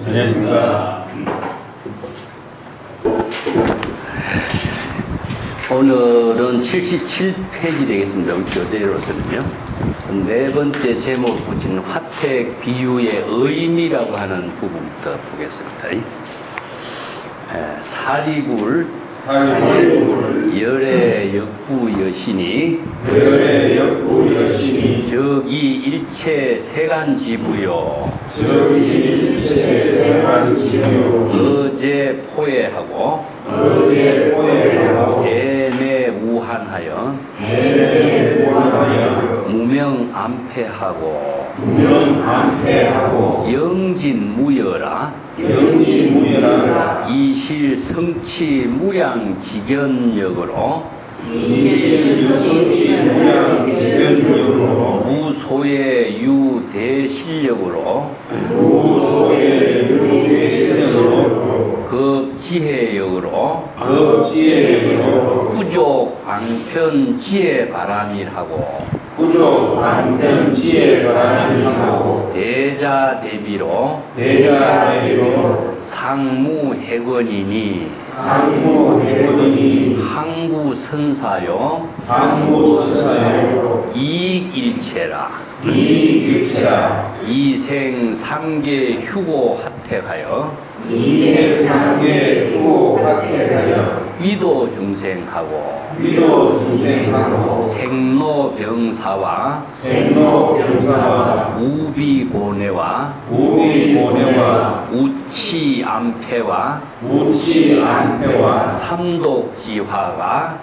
안녕하십니까. 오늘은 77페이지 되겠습니다. 우리 교재로서는요. 네 번째 제목을 붙인 화택 비유의 의미라고 하는 부분부터 보겠습니다. 사리굴 열의 역부 여신이 저기 일체 세간지부요 어제 포해하고 애매우한하여 무명암패하고 영진무여라 이실성치 무양지견역으로 무소의 유대실력으로 급지혜역으로 부족 방편 지혜바람이라고 대자대비로 상무해권이니 항구선사요 이익일체라 이생삼계 휴고 하택하여 위도중생하고 생로병사와 우비고뇌와 우치암패와 삼독지화가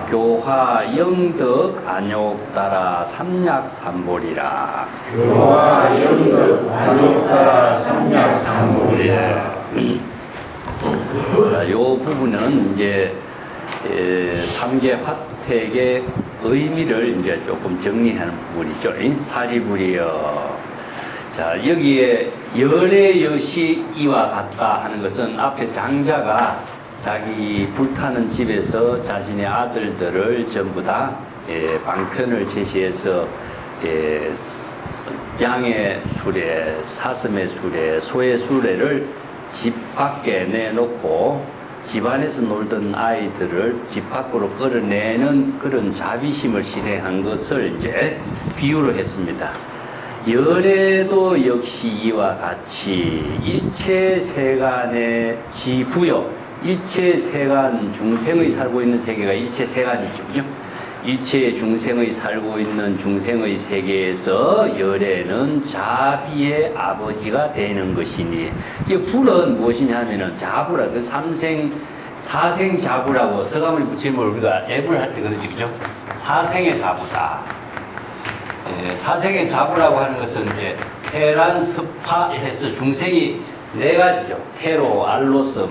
교화영덕 안욕따라 삼약삼보리라. 자, 요 부분은 이제 삼계 화택의 의미를 이제 조금 정리하는 부분이죠. 사리불이여. 자, 여기에 열의 여시 이와 같다 하는 것은 앞에 장자가 자기 불타는 집에서 자신의 아들들을 전부 다 방편을 제시해서 양의 수레, 사슴의 수레, 소의 수레를 집 밖에 내놓고 집안에서 놀던 아이들을 집 밖으로 끌어내는 그런 자비심을 실행한 것을 이제 비유로 했습니다. 열애도 역시 이와 같이 일체세간의 지부요, 일체세간 중생의 살고 있는 세계가 일체세간이죠, 그죠? 일체 중생의 살고 있는 중생의 세계에서 열애는 자비의 아버지가 되는 것이니, 이 불은 무엇이냐 하면은 자부라, 그 사생 자부라고 서감을 붙이면 우리가 앱을 할 때 그러죠, 그죠? 사생의 자부다. 사생의 자부라고 하는 것은 이제 태란 습화해서 중생이 네 가지죠. 태로, 알로서,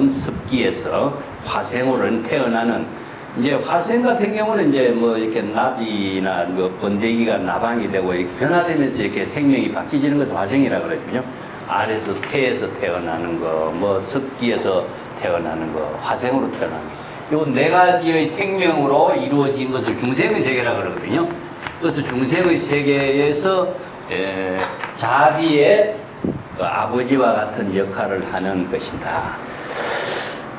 습기에서 화생으로 태어나는, 이제 화생 같은 경우는 이제 이렇게 나비나 번데기가 나방이 되고 변화되면서 이렇게 생명이 바뀌지는 것을 화생이라고 그러거든요. 알에서 태에서 태어나는 거, 습기에서 태어나는 거, 화생으로 태어나는 거. 요 네 가지의 생명으로 이루어진 것을 중생의 세계라고 그러거든요. 그래서 중생의 세계에서 자비의 그 아버지와 같은 역할을 하는 것이다.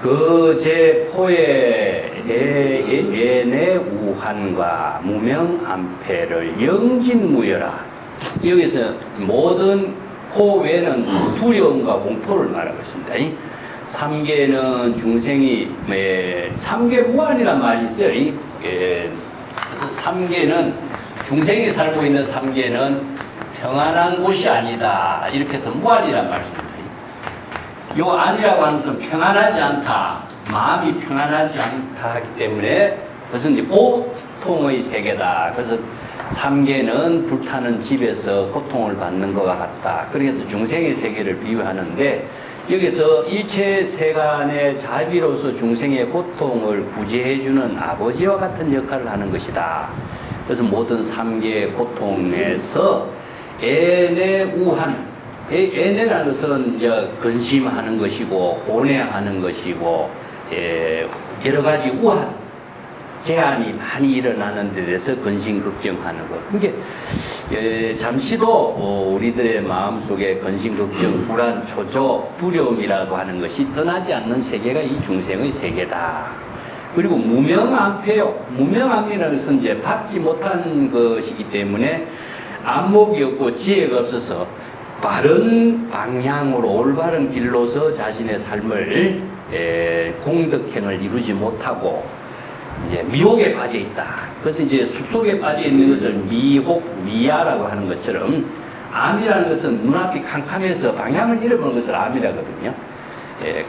그 제4의 애내 우한과 무명암패를 영진무여라. 여기서 모든 호외는 두려움과 공포를 말하고 있습니다. 삼계는 중생이 삼계무한이란 말이 있어요. 그래서 삼계는 중생이 살고 있는 삼계는 평안한 곳이 아니다. 이렇게 해서 무한이란 말씀입니다. 요 안이라고 하는 것은 평안하지 않다. 마음이 평안하지 않다 하기 때문에 그것은 이제 고통의 세계다. 그래서 삼계는 불타는 집에서 고통을 받는 것과 같다. 그래서 중생의 세계를 비유하는데 여기서 일체 세간의 자비로서 중생의 고통을 구제해주는 아버지와 같은 역할을 하는 것이다. 그래서 모든 삼계의 고통에서 애내우한, 애내라는 것은 이제 근심하는 것이고 고뇌하는 것이고 여러 가지 우한, 제한이 많이 일어나는 데 대해서 근심걱정하는 것. 그게 잠시도 우리들의 마음속에 근심걱정, 불안, 초조, 두려움이라고 하는 것이 떠나지 않는 세계가 이 중생의 세계다. 그리고 무명안패요. 무명안패라는 것은 이제 받지 못한 것이기 때문에 안목이 없고 지혜가 없어서 바른 방향으로 올바른 길로서 자신의 삶을 공덕행을 이루지 못하고 이제 미혹에 빠져 있다. 그래서 이제 숲속에 빠져 있는 것을 미혹, 미야라고 하는 것처럼 암이라는 것은 눈앞이 캄캄해서 방향을 잃어버린 것을 암이라거든요.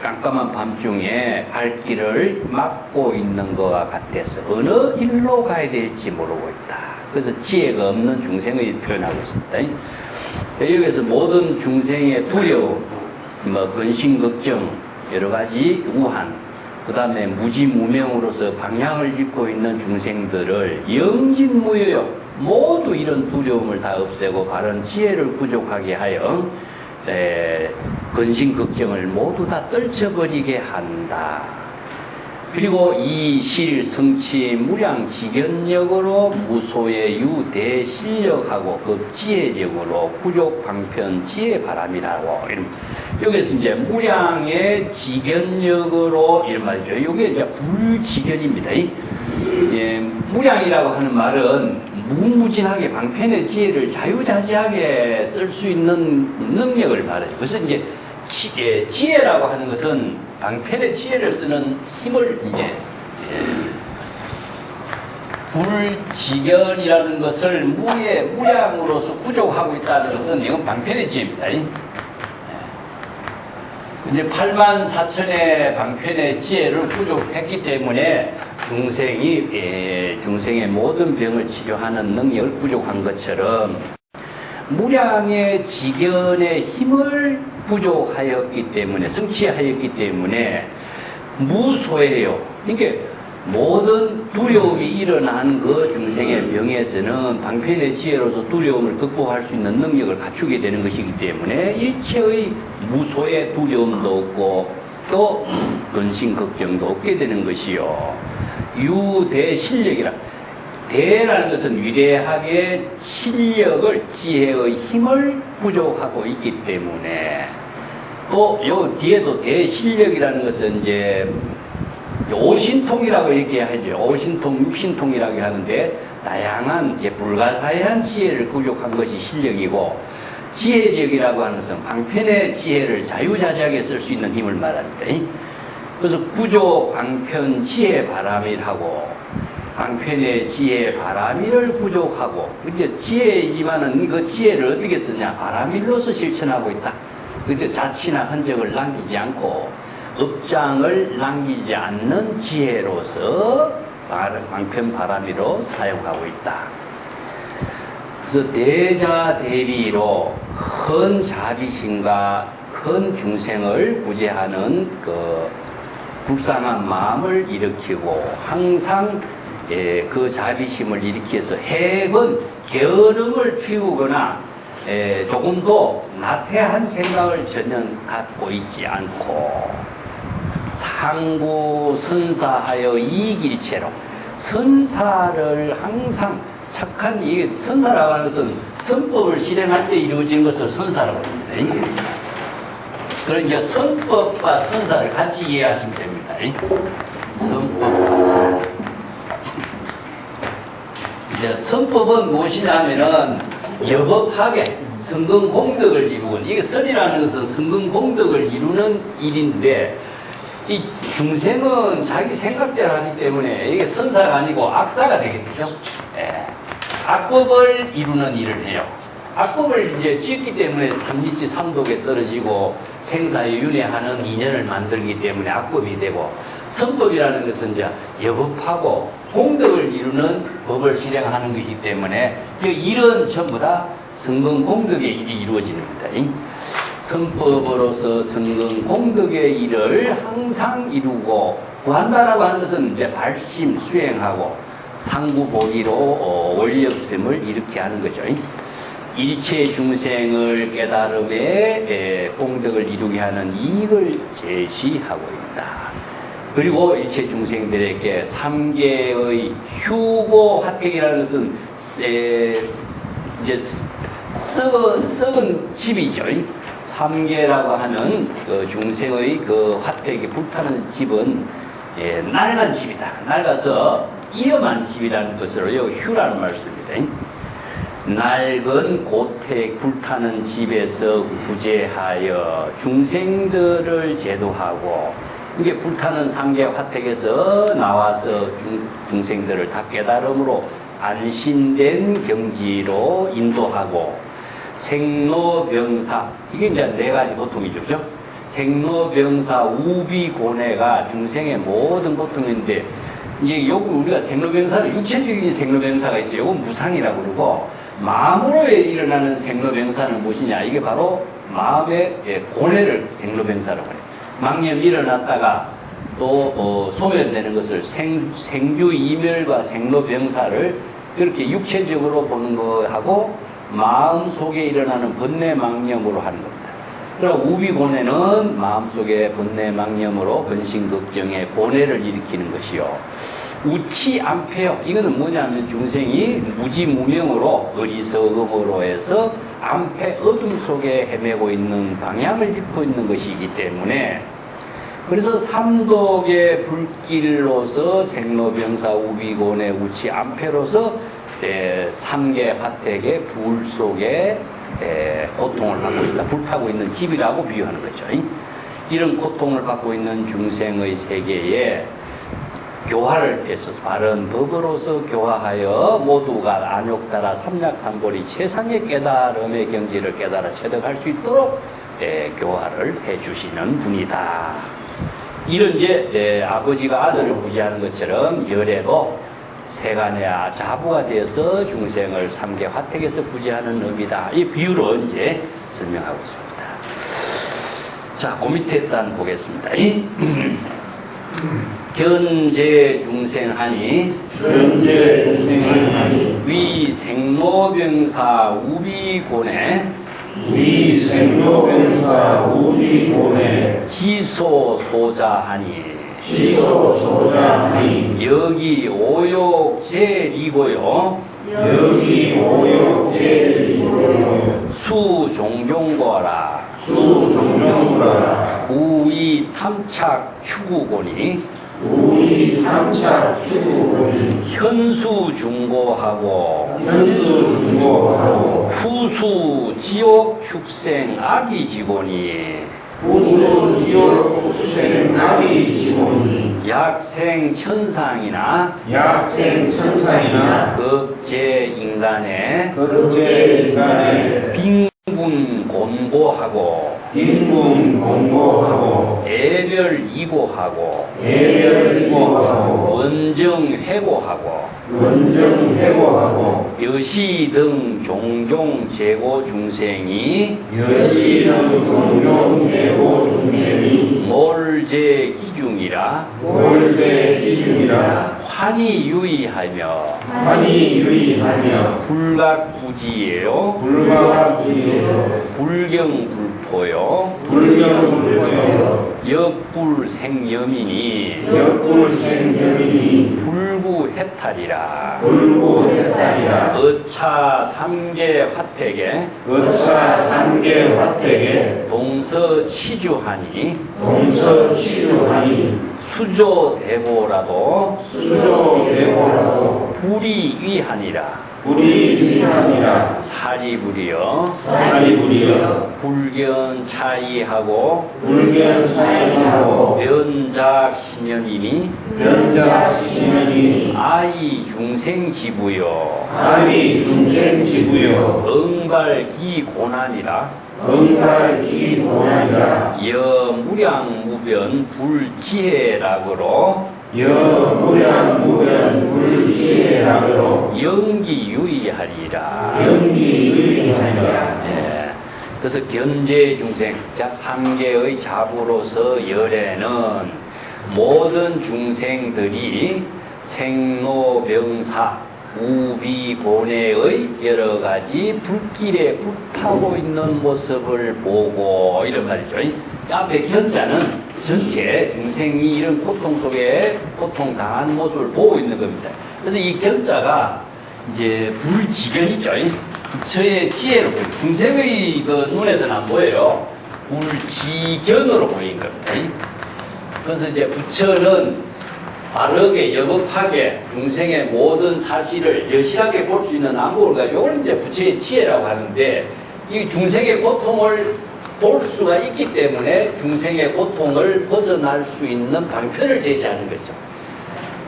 깜깜한 밤중에 발길을 막고 있는 것과 같아서 어느 길로 가야 될지 모르고 있다. 그래서 지혜가 없는 중생의 표현하고 있습니다. 여기에서 모든 중생의 두려움, 근심, 걱정, 여러 가지 우한, 그 다음에 무지무명으로서 방향을 잃고 있는 중생들을 영진무효요, 모두 이런 두려움을 다 없애고 바른 지혜를 부족하게 하여 근심, 걱정을 모두 다 떨쳐버리게 한다. 그리고 이 실성치 무량지견력으로 무소의 대실력하고 급지혜력으로 부족 방편 지혜바람이라고 여기서 이제 무량의 지견력으로 이런 말이죠. 이게 이제 불지견입니다. 무량이라고 하는 말은 무무진하게 방편의 지혜를 자유자재하게 쓸 수 있는 능력을 말해요. 그래서 이제 지혜라고 하는 것은 방편의 지혜를 쓰는 힘을 이제 불지견이라는 것을 무량으로서 부족하고 있다는 것은 이건 방편의 지혜입니다. 이제 8만 4천의 방편의 지혜를 부족했기 때문에 중생의 모든 병을 치료하는 능력을 부족한 것처럼 무량의 지견의 힘을 부족하였기 때문에, 성취하였기 때문에 무소해요. 그러니까 모든 두려움이 일어난 그 중생의 병에서는 방편의 지혜로서 두려움을 극복할 수 있는 능력을 갖추게 되는 것이기 때문에 일체의 무소의 두려움도 없고 또 근심 걱정도 없게 되는 것이요. 유대실력이라. 대라는 것은 위대하게 실력을, 지혜의 힘을 부족하고 있기 때문에 또 요 뒤에도 대실력이라는 것은 이제 오신통이라고 얘기하죠. 오신통, 육신통이라고 하는데 다양한 불가사의한 지혜를 부족한 것이 실력이고, 지혜력이라고 하는 것은 방편의 지혜를 자유자재하게 쓸 수 있는 힘을 말합니다. 그래서 부족 방편 지혜 바람이라고, 방편의 지혜 바람이를 부족하고, 이제 지혜이지만은 그 지혜를 어떻게 쓰냐, 바람일로서 실천하고 있다. 그저 자치나 흔적을 남기지 않고 업장을 남기지 않는 지혜로서 방편 바람이로 사용하고 있다. 그래서 대자대비로 큰 자비심과 큰 중생을 구제하는 그 불쌍한 마음을 일으키고, 항상 그 자비심을 일으켜서 해본 게으름을 피우거나 조금도 나태한 생각을 전혀 갖고 있지 않고, 상구 선사하여 이익일체로 선사를 항상 착한, 이게 선사라고 하는 것은 선법을 실행할 때 이루어진 것을 선사라고 합니다. 그러니까 선법과 선사를 같이 이해하시면 됩니다. 선법과 선사. 이제 선법은 무엇이냐 하면은 여법하게 성근공덕을 이루는, 이게 선이라는 것은 성근공덕을 이루는 일인데, 이 중생은 자기 생각대로 하기 때문에 이게 선사가 아니고 악사가 되겠죠. 악법을 이루는 일을 해요. 악법을 이제 지었기 때문에 삼지치 삼독에 떨어지고 생사에 윤회하는 인연을 만들기 때문에 악법이 되고, 선법이라는 것은 이제 여법하고 공덕을 이루는 법을 실행하는 것이기 때문에 이런 전부 다 성근공덕의 일이 이루어지는 겁니다. 선법으로서 성근공덕의 일을 항상 이루고, 구한다라고 하는 것은 이제 발심 수행하고 상구보기로 원력심을 일으키게 하는 거죠. 일체 중생을 깨달음에 공덕을 이루게 하는 이익을 제시하고 있다. 그리고 일체 중생들에게 3계의 휴고 화택이라는 것은 이제 썩은 집이죠. 3계라고 하는 그 중생의 그 화택이 불타는 집은 낡은 집이다. 낡아서 위험한 집이라는 것으로요, 휴라는 말씀입니다. 낡은 고택 불타는 집에서 구제하여 중생들을 제도하고, 이게 불타는 3계 화택에서 나와서 중생들을 다 깨달음으로 안심된 경지로 인도하고, 생로병사, 이게 이제 4가지 고통이죠, 그죠? 생로병사 우비고뇌가 중생의 모든 고통인데, 이제 요거 우리가 생로병사는 육체적인 생로병사가 있어요. 요건 무상이라고 그러고, 마음으로 일어나는 생로병사는 무엇이냐? 이게 바로 마음의 고뇌를 생로병사라고 해요. 망념이 일어났다가 또 소멸되는 것을 생주이멸과 생로병사를 그렇게 육체적으로 보는 거하고 마음 속에 일어나는 번뇌망념으로 하는 겁니다. 그럼 우비고뇌는 마음속에 번뇌망념으로 근심걱정의 고뇌를 일으키는 것이요. 우치안패요. 이거는 뭐냐면 중생이 무지무명으로 어리석음으로 해서 안패 어둠 속에 헤매고 있는 방향을 잃고 있는 것이기 때문에, 그래서 삼독의 불길로서 생로병사 우비고뇌 우치안패로서 3계 화택의 불 속에 고통을 받고 있다. 불타고 있는 집이라고 비유하는 거죠. 이런 고통을 받고 있는 중생의 세계에 교화를 했어서 바른 법으로서 교화하여 모두가 안욕따라 삼약삼보리 최상의 깨달음의 경지를 깨달아 체득할 수 있도록 교화를 해주시는 분이다. 이런 이제 아버지가 아들을 구제하는 것처럼 열애도 세간의 자부가 되어서 중생을 3계 화택에서 구제하는 의미다. 이 비유로 이제 설명하고 있습니다. 자, 그 밑에 단 보겠습니다. 견제 중생하니 위 생로병사 우비고뇌 지소소자하니 여기 오욕제리고요 수종종거라 우이 탐착 추구고니 현수중고하고 후수 지옥 축생 악이지고니 약생 천상이나 급제 인간의 빈군 곤고하고 애별 이고하고 원정 회고하고 여시 등 종종 재고 중생이 몰제 기중이라 환히 유의하며 불각부지예요 불경불포요 역불생염이니 불구해탈이라 어차 3계 화택에 동서치주하니 수조대고라도 불이위하니라 사리불이여 불견 차이하고 변작신연이니 아이 중생지부여 응발기고난이라 여무량무변 불지혜락으로 연기유의하리라. 그래서 견제중생, 자 3계의 자부로서 열애는 모든 중생들이 생로병사 우비고뇌의 여러가지 불길에 불타 하고 있는 모습을 보고 이런 말이죠. 앞에 견자는 전체 중생이 이런 고통 속에 고통당한 모습을 보고 있는 겁니다. 그래서 이 견자가 이제 불지견이죠. 부처의 지혜로 보여요. 중생의 그 눈에서는 안 보여요. 불지견으로 보이는 겁니다. 그래서 이제 부처는 바르게 여법하게 중생의 모든 사실을 여실하게 볼 수 있는 안목을 가지고 이걸 이제 부처의 지혜라고 하는데, 이 중생의 고통을 볼 수가 있기 때문에 중생의 고통을 벗어날 수 있는 방편을 제시하는 거죠.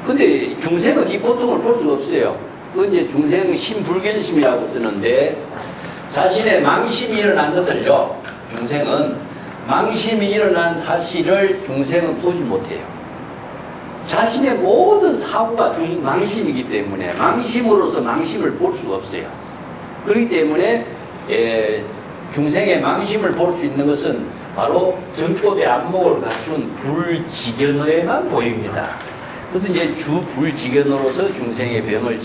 근데 중생은 이 고통을 볼 수가 없어요. 그건 이제 중생 심불견심이라고 쓰는데, 자신의 망심이 일어난 것을요, 중생은 망심이 일어난 사실을 중생은 보지 못해요. 자신의 모든 사고가 망심이기 때문에 망심으로서 망심을 볼 수가 없어요. 그렇기 때문에 중생의 망심을 볼 수 있는 것은 바로 정법의 안목을 갖춘 불지견에만 보입니다. 그래서 이제 주불지견으로서 중생의 병을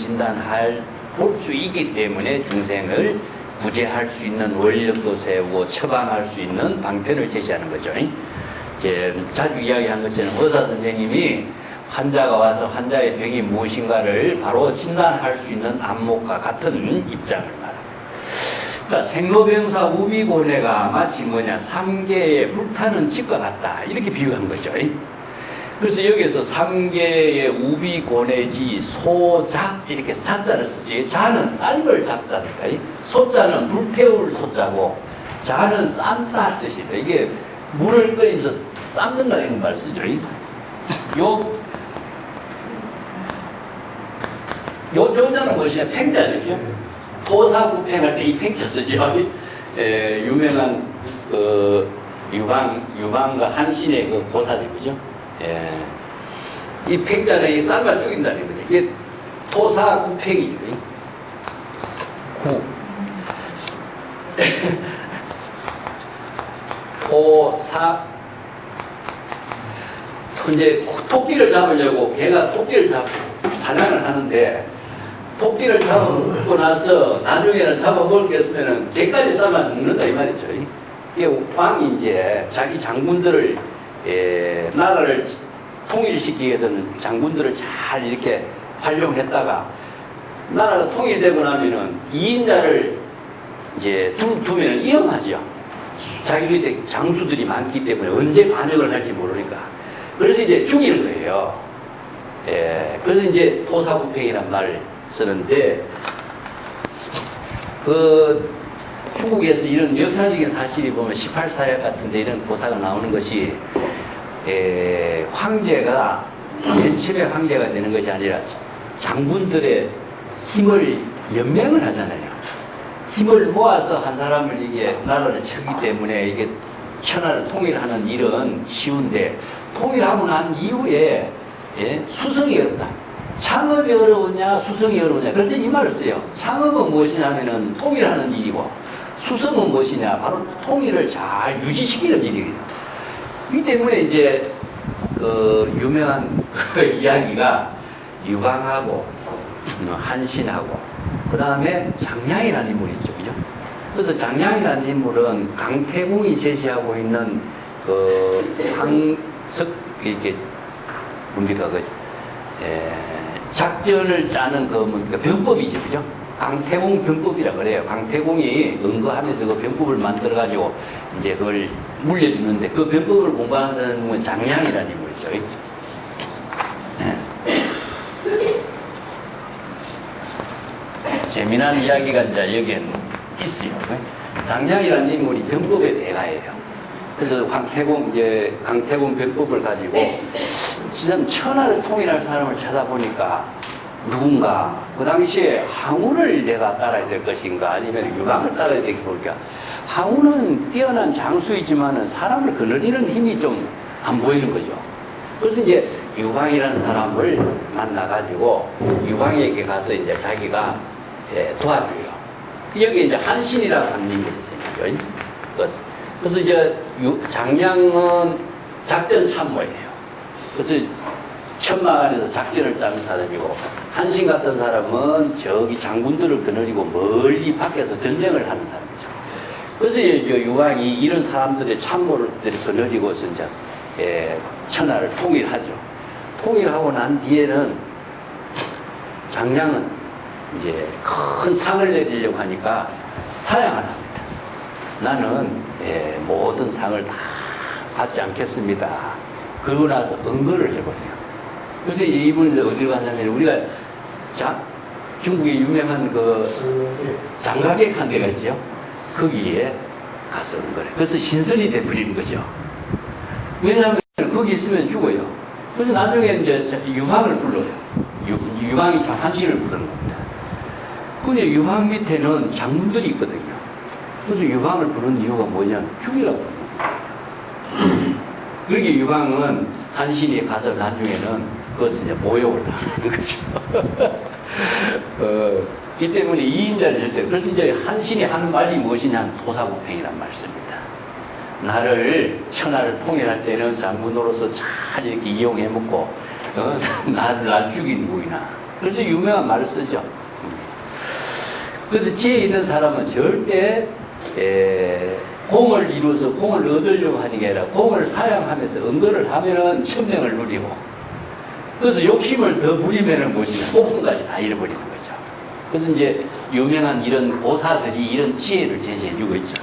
볼 수 있기 때문에 중생을 구제할 수 있는 원력도 세우고 처방할 수 있는 방편을 제시하는 거죠. 이제 자주 이야기한 것처럼 의사 선생님이 환자가 와서 환자의 병이 무엇인가를 바로 진단할 수 있는 안목과 같은 입장을 말합니다. 그러니까 생로병사 우비고뇌가 마치 삼계의 불타는 집과 같다, 이렇게 비유한 거죠. 그래서 여기서 삼계의 우비고뇌지 소자, 이렇게 자자를 쓰지. 자는 삶을 자자니까, 소자는 불태울 소자고 자는 삶다 뜻이다. 이게 물을 끓이면서 삶는다는 말 쓰죠. 요 조자는 무엇이냐? 팽자죠. 토사구팽할 때 이 팽자 쓰죠. 유명한 유방과 한신의 그 고사죠, 그죠? 이 팽자는 이 삶아 죽인다는 거죠. 이게 토사구팽이죠. 이제 토끼를 잡으려고 개가 토끼를 잡고 사냥을 하는데, 토끼를 잡고 나서 나중에는 잡아먹겠으면은 개까지 삶아 먹는다 이 말이죠. 이게 왕이 이제 자기 장군들을 나라를 통일시키기 위해서는 장군들을 잘 이렇게 활용했다가 나라가 통일되고 나면은 2인자를 이제 두면은 위험하죠. 자기 밑에 장수들이 많기 때문에 언제 반역을 할지 모르니까. 그래서 이제 죽이는 거예요. 그래서 이제 토사구팽이란 말을 쓰는데, 중국에서 이런 역사적인 사실이 보면 18사약 같은데 이런 고사가 나오는 것이, 황제가 맨 처음에 황제가 되는 것이 아니라 장군들의 힘을 연맹을 하잖아요. 힘을 모아서 한 사람을 이게 나라를 치기 때문에 이게 천하를 통일하는 일은 쉬운데, 통일하고 난 이후에 수성이 어렵다. 창업이 어려우냐 수성이 어려우냐. 그래서 이 말을 써요. 창업은 무엇이냐면은 통일하는 일이고, 수성은 무엇이냐, 바로 통일을 잘 유지시키는 일이에요. 이 때문에 이제 유명한 이야기가 유방하고 한신하고 그 다음에 장량이라는 인물이 있죠, 그죠? 그래서 장량이라는 인물은 강태공이 제시하고 있는 이렇게 뭡니까, 작전을 짜는 뭡니까, 병법이죠, 그죠? 강태공 병법이라 그래요. 강태공이 은거하면서 그 병법을 만들어가지고 이제 그걸 물려주는데, 그 병법을 공부하는 사람은 장량이라는 인물이죠. 재미난 이야기가 이제 여기에 있어요. 장량이라는 인물이 병법의 대가예요. 그래서 강태공 병법을 가지고 지금 천하를 통일할 사람을 찾아보니까 누군가, 그 당시에 항우를 내가 따라야 될 것인가 아니면 유방을 따라야 될 것인가. 항우는 뛰어난 장수이지만 사람을 거느리는 힘이 좀 안 보이는 거죠. 그래서 이제 유방이라는 사람을 만나가지고 유방에게 가서 이제 자기가 도와줘요. 여기 이제 한신이라고 하는 인물이 있어요. 그래서 이제 장량은 작전 참모예요. 그래서 천막 안에서 작전을 짜는 사람이고, 한신 같은 사람은 저기 장군들을 거느리고 멀리 밖에서 전쟁을 하는 사람이죠. 그래서 이제 유황이 이런 사람들의 참모를 거느리고서 이제 천하를 통일하죠. 통일하고 난 뒤에는 장량은 이제 큰 상을 내리려고 하니까 사양을 합니다. 나는 모든 상을 다 받지 않겠습니다. 그러고 나서 응거를 해버려요. 그래서 이제 이분이 어디로 가냐면 우리가 중국의 유명한 그 장가객 한 데가 있죠. 거기에 가서 응거를 해요. 그래서 신선이 돼버리는 거죠. 왜냐하면 거기 있으면 죽어요. 그래서 나중에 이제 유황을 불러요. 유황이 참 한신을 부르는 겁니다. 근데 유황 밑에는 장군들이 있거든요. 그래서 유황을 부르는 이유가 뭐냐면 죽이라고 부르는 거예요. 그렇게 유황은 한신이 가서 나중에는 그것을 이제 모욕을 당하는 거죠. 이 때문에 이인자를 할 때, 그래서 이제 한신이 하는 말이 무엇이냐, 도사구팽이란 말씀입니다. 나를, 천하를 통일할 때는 장군으로서 잘 이렇게 이용해 먹고, 날 죽이는구나. 그래서 유명한 말을 쓰죠. 그래서 지혜 있는 사람은 절대, 공을 이루어서 공을 얻으려고 하는 게 아니라 공을 사양하면서 응거를 하면은 천명을 누리고, 그래서 욕심을 더 부리면은 뭐지, 목숨까지 다 잃어버리는 거죠. 그래서 이제 유명한 이런 고사들이 이런 지혜를 제시해주고 있죠.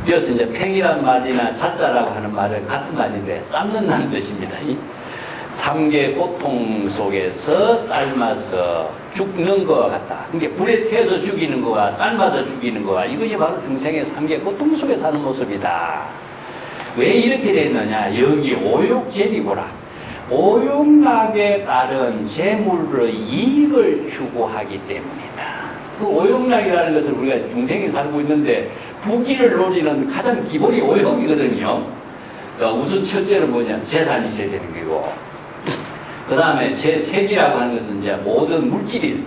이어서 이제 팽이란 말이나 자자라고 하는 말은 같은 말인데 삶는다는 뜻입니다. 삼계 고통 속에서 삶아서 죽는 것과 같다. 그러니까 불에 태워서 죽이는 거와 삶아서 죽이는 거와 이것이 바로 중생의 삼계 고통 속에 사는 모습이다. 왜 이렇게 됐느냐? 여기 오욕재리고라. 오욕락에 따른 재물의 이익을 추구하기 때문이다. 그 오욕락이라는 것을 우리가 중생이 살고 있는데 부귀를 노리는 가장 기본이 오욕이거든요. 그러니까 우선 첫째는 뭐냐? 재산이 있어야 되는 거고, 그 다음에 제 색이라고 하는 것은 이제 모든 물질이,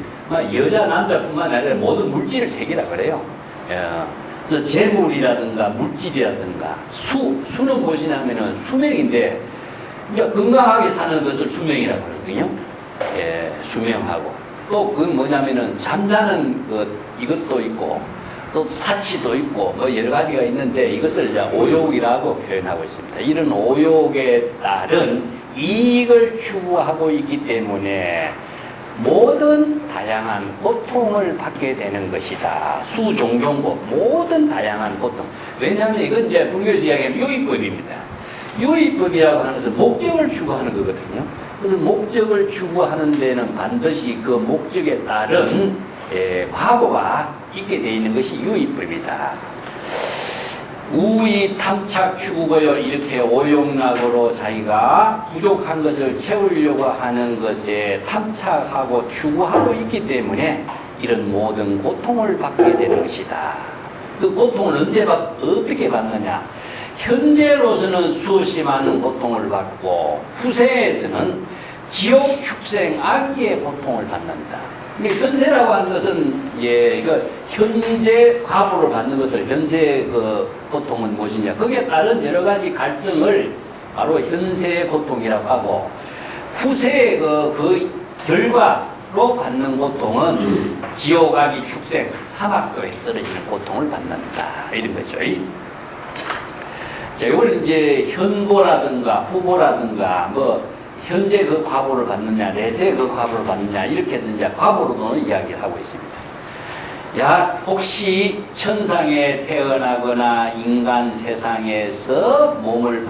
여자, 남자뿐만 아니라 모든 물질을 색이라 그래요. 그래서 재물이라든가 물질이라든가 수는 무엇이냐면은 수명인데, 이제 건강하게 사는 것을 수명이라고 그러거든요. 수명하고. 또 그건 뭐냐면은 잠자는 이것도 있고, 또 사치도 있고, 뭐 여러 가지가 있는데 이것을 이제 오욕이라고 표현하고 있습니다. 이런 오욕에 따른 이익을 추구하고 있기 때문에 모든 다양한 고통을 받게 되는 것이다. 수종종고, 모든 다양한 고통. 왜냐하면 이건 이제 불교에서 이야기하는 유의법입니다. 유의법이라고 하는 것은 목적을 추구하는 거거든요. 그래서 목적을 추구하는 데는 반드시 그 목적에 따른 과거가 있게 되어 있는 것이 유의법이다. 우의 탐착 추구고요. 이렇게 오욕락으로 자기가 부족한 것을 채우려고 하는 것에 탐착하고 추구하고 있기 때문에 이런 모든 고통을 받게 되는 것이다. 그 고통을 어떻게 받느냐? 현재로서는 수없이 많은 고통을 받고 후세에서는 지옥 축생 악기의 고통을 받는다. 현세라고 하는 것은 이거 현재 과보를 받는 것을 현세의 그 고통은 무엇이냐? 거기에 따른 여러 가지 갈등을 바로 현세의 고통이라고 하고, 후세의 그 결과로 받는 고통은 지옥악이 축생 사막도에 떨어지는 고통을 받는다. 이런 거죠. 자, 이걸 이제 현보라든가 후보라든가 현재 그 과보를 받느냐, 내세 그 과보를 받느냐, 이렇게 해서 이제 과보로도 이야기를 하고 있습니다. 혹시 천상에 태어나거나 인간 세상에서 몸을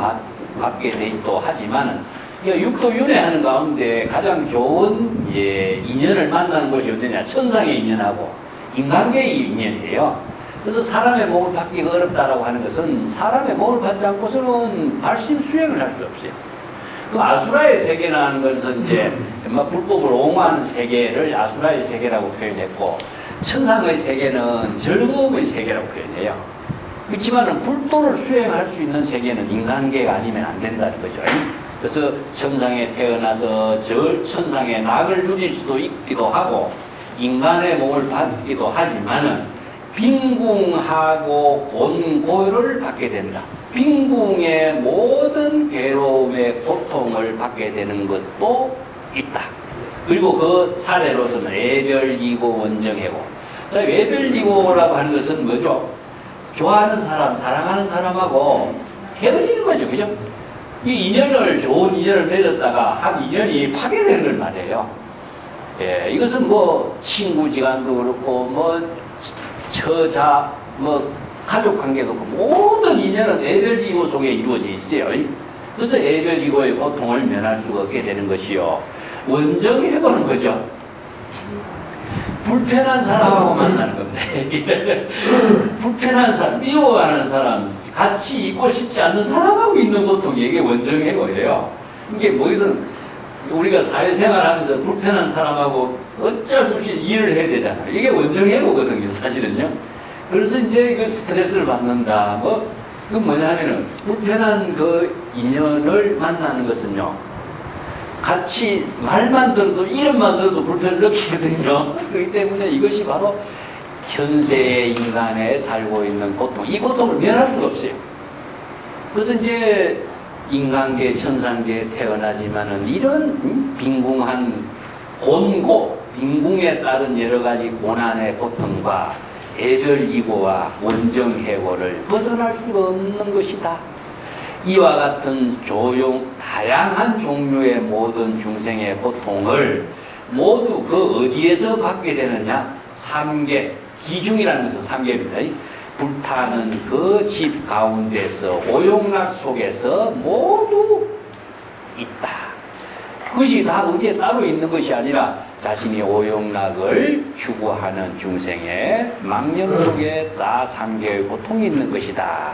받게 되기도 하지만, 육도윤회하는 가운데 가장 좋은 인연을 만나는 것이 어디냐? 천상의 인연하고 인간계의 인연이에요. 그래서 사람의 몸을 받기가 어렵다라고 하는 것은 사람의 몸을 받지 않고서는 발심 수행을 할 수 없어요. 그 아수라의 세계라는 것은 이제 불법을 옹호하는 세계를 아수라의 세계라고 표현했고, 천상의 세계는 즐거움의 세계라고 표현해요. 그렇지만 불도를 수행할 수 있는 세계는 인간계가 아니면 안 된다는 거죠. 그래서 천상에 태어나서 저 천상의 낙을 누릴 수도 있기도 하고 인간의 몸을 받기도 하지만은 빈궁하고 곤고를 받게 된다. 빈궁의 모든 괴로움의 고통을 받게 되는 것도 있다. 그리고 그 사례로서는 애별이고 원정해고. 자, 애별이고라고 하는 것은 뭐죠? 좋아하는 사람, 사랑하는 사람하고 헤어지는 거죠. 그죠? 이 인연을, 좋은 인연을 맺었다가 한 인연이 파괴되는 걸 말해요. 예, 이것은 뭐 친구지간도 그렇고, 뭐 처자, 뭐 가족 관계도 그렇고, 모든 인연은 애별이고 속에 이루어져 있어요. 그래서 애별이고의 고통을 면할 수가 없게 되는 것이요. 원정해보는 거죠. 불편한 사람하고 만나는 겁니다. 불편한 사람, 미워하는 사람, 같이 있고 싶지 않는 사람하고 있는 고통이 이게 원정해고예요. 이게 뭐이선 우리가 사회생활 하면서 불편한 사람하고 어쩔 수 없이 일을 해야 되잖아요. 이게 원정해고거든요, 사실은요. 그래서 이제 그 스트레스를 받는다. 그 뭐냐면은, 불편한 그 인연을 만나는 것은요, 같이 말만 들어도, 이름만 들어도 불편을 느끼거든요. 그렇기 때문에 이것이 바로 현세 인간에 살고 있는 고통, 이 고통을 면할 수가 없어요. 그래서 이제 인간계, 천상계에 태어나지만은 이런 빈궁한 곤고, 빈궁에 따른 여러 가지 고난의 고통과 애별이고와 원정해고를 벗어날 수가 없는 것이다. 이와 같은 다양한 종류의 모든 중생의 고통을 모두 그 어디에서 받게 되느냐? 삼계, 기중이라는 것은 삼계입니다. 불타는 그 집 가운데서 오용락 속에서 모두 있다. 그것이 다 어디에 따로 있는 것이 아니라 자신이 오용락을 추구하는 중생의 망령 속에 다 삼계의 고통이 있는 것이다.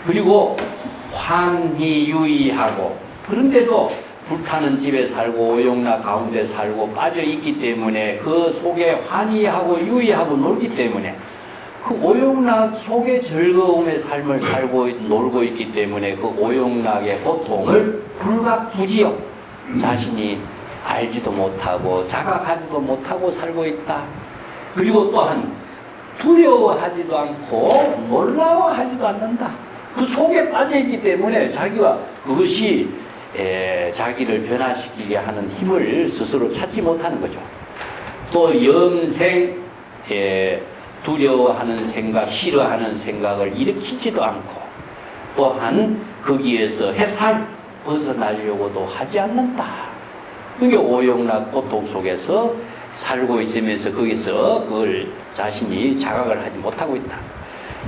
그리고 환희유의하고, 그런데도 불타는 집에 살고 오용락 가운데 살고 빠져 있기 때문에 그 속에 환희하고 유의하고 놀기 때문에 그 오용락 속에 즐거움의 삶을 살고 놀고 있기 때문에 그 오용락의 고통을 불각부지요. 자신이 알지도 못하고 자각하지도 못하고 살고 있다. 그리고 또한 두려워하지도 않고 놀라워하지도 않는다. 그 속에 빠져있기 때문에 자기가 그것이 자기를 변화시키게 하는 힘을 스스로 찾지 못하는 거죠. 또 영생, 두려워하는 생각, 싫어하는 생각을 일으키지도 않고, 또한 거기에서 해탈, 벗어나려고도 하지 않는다. 그게 오용락 고통 속에서 살고 있으면서 거기서 그걸 자신이 자각을 하지 못하고 있다.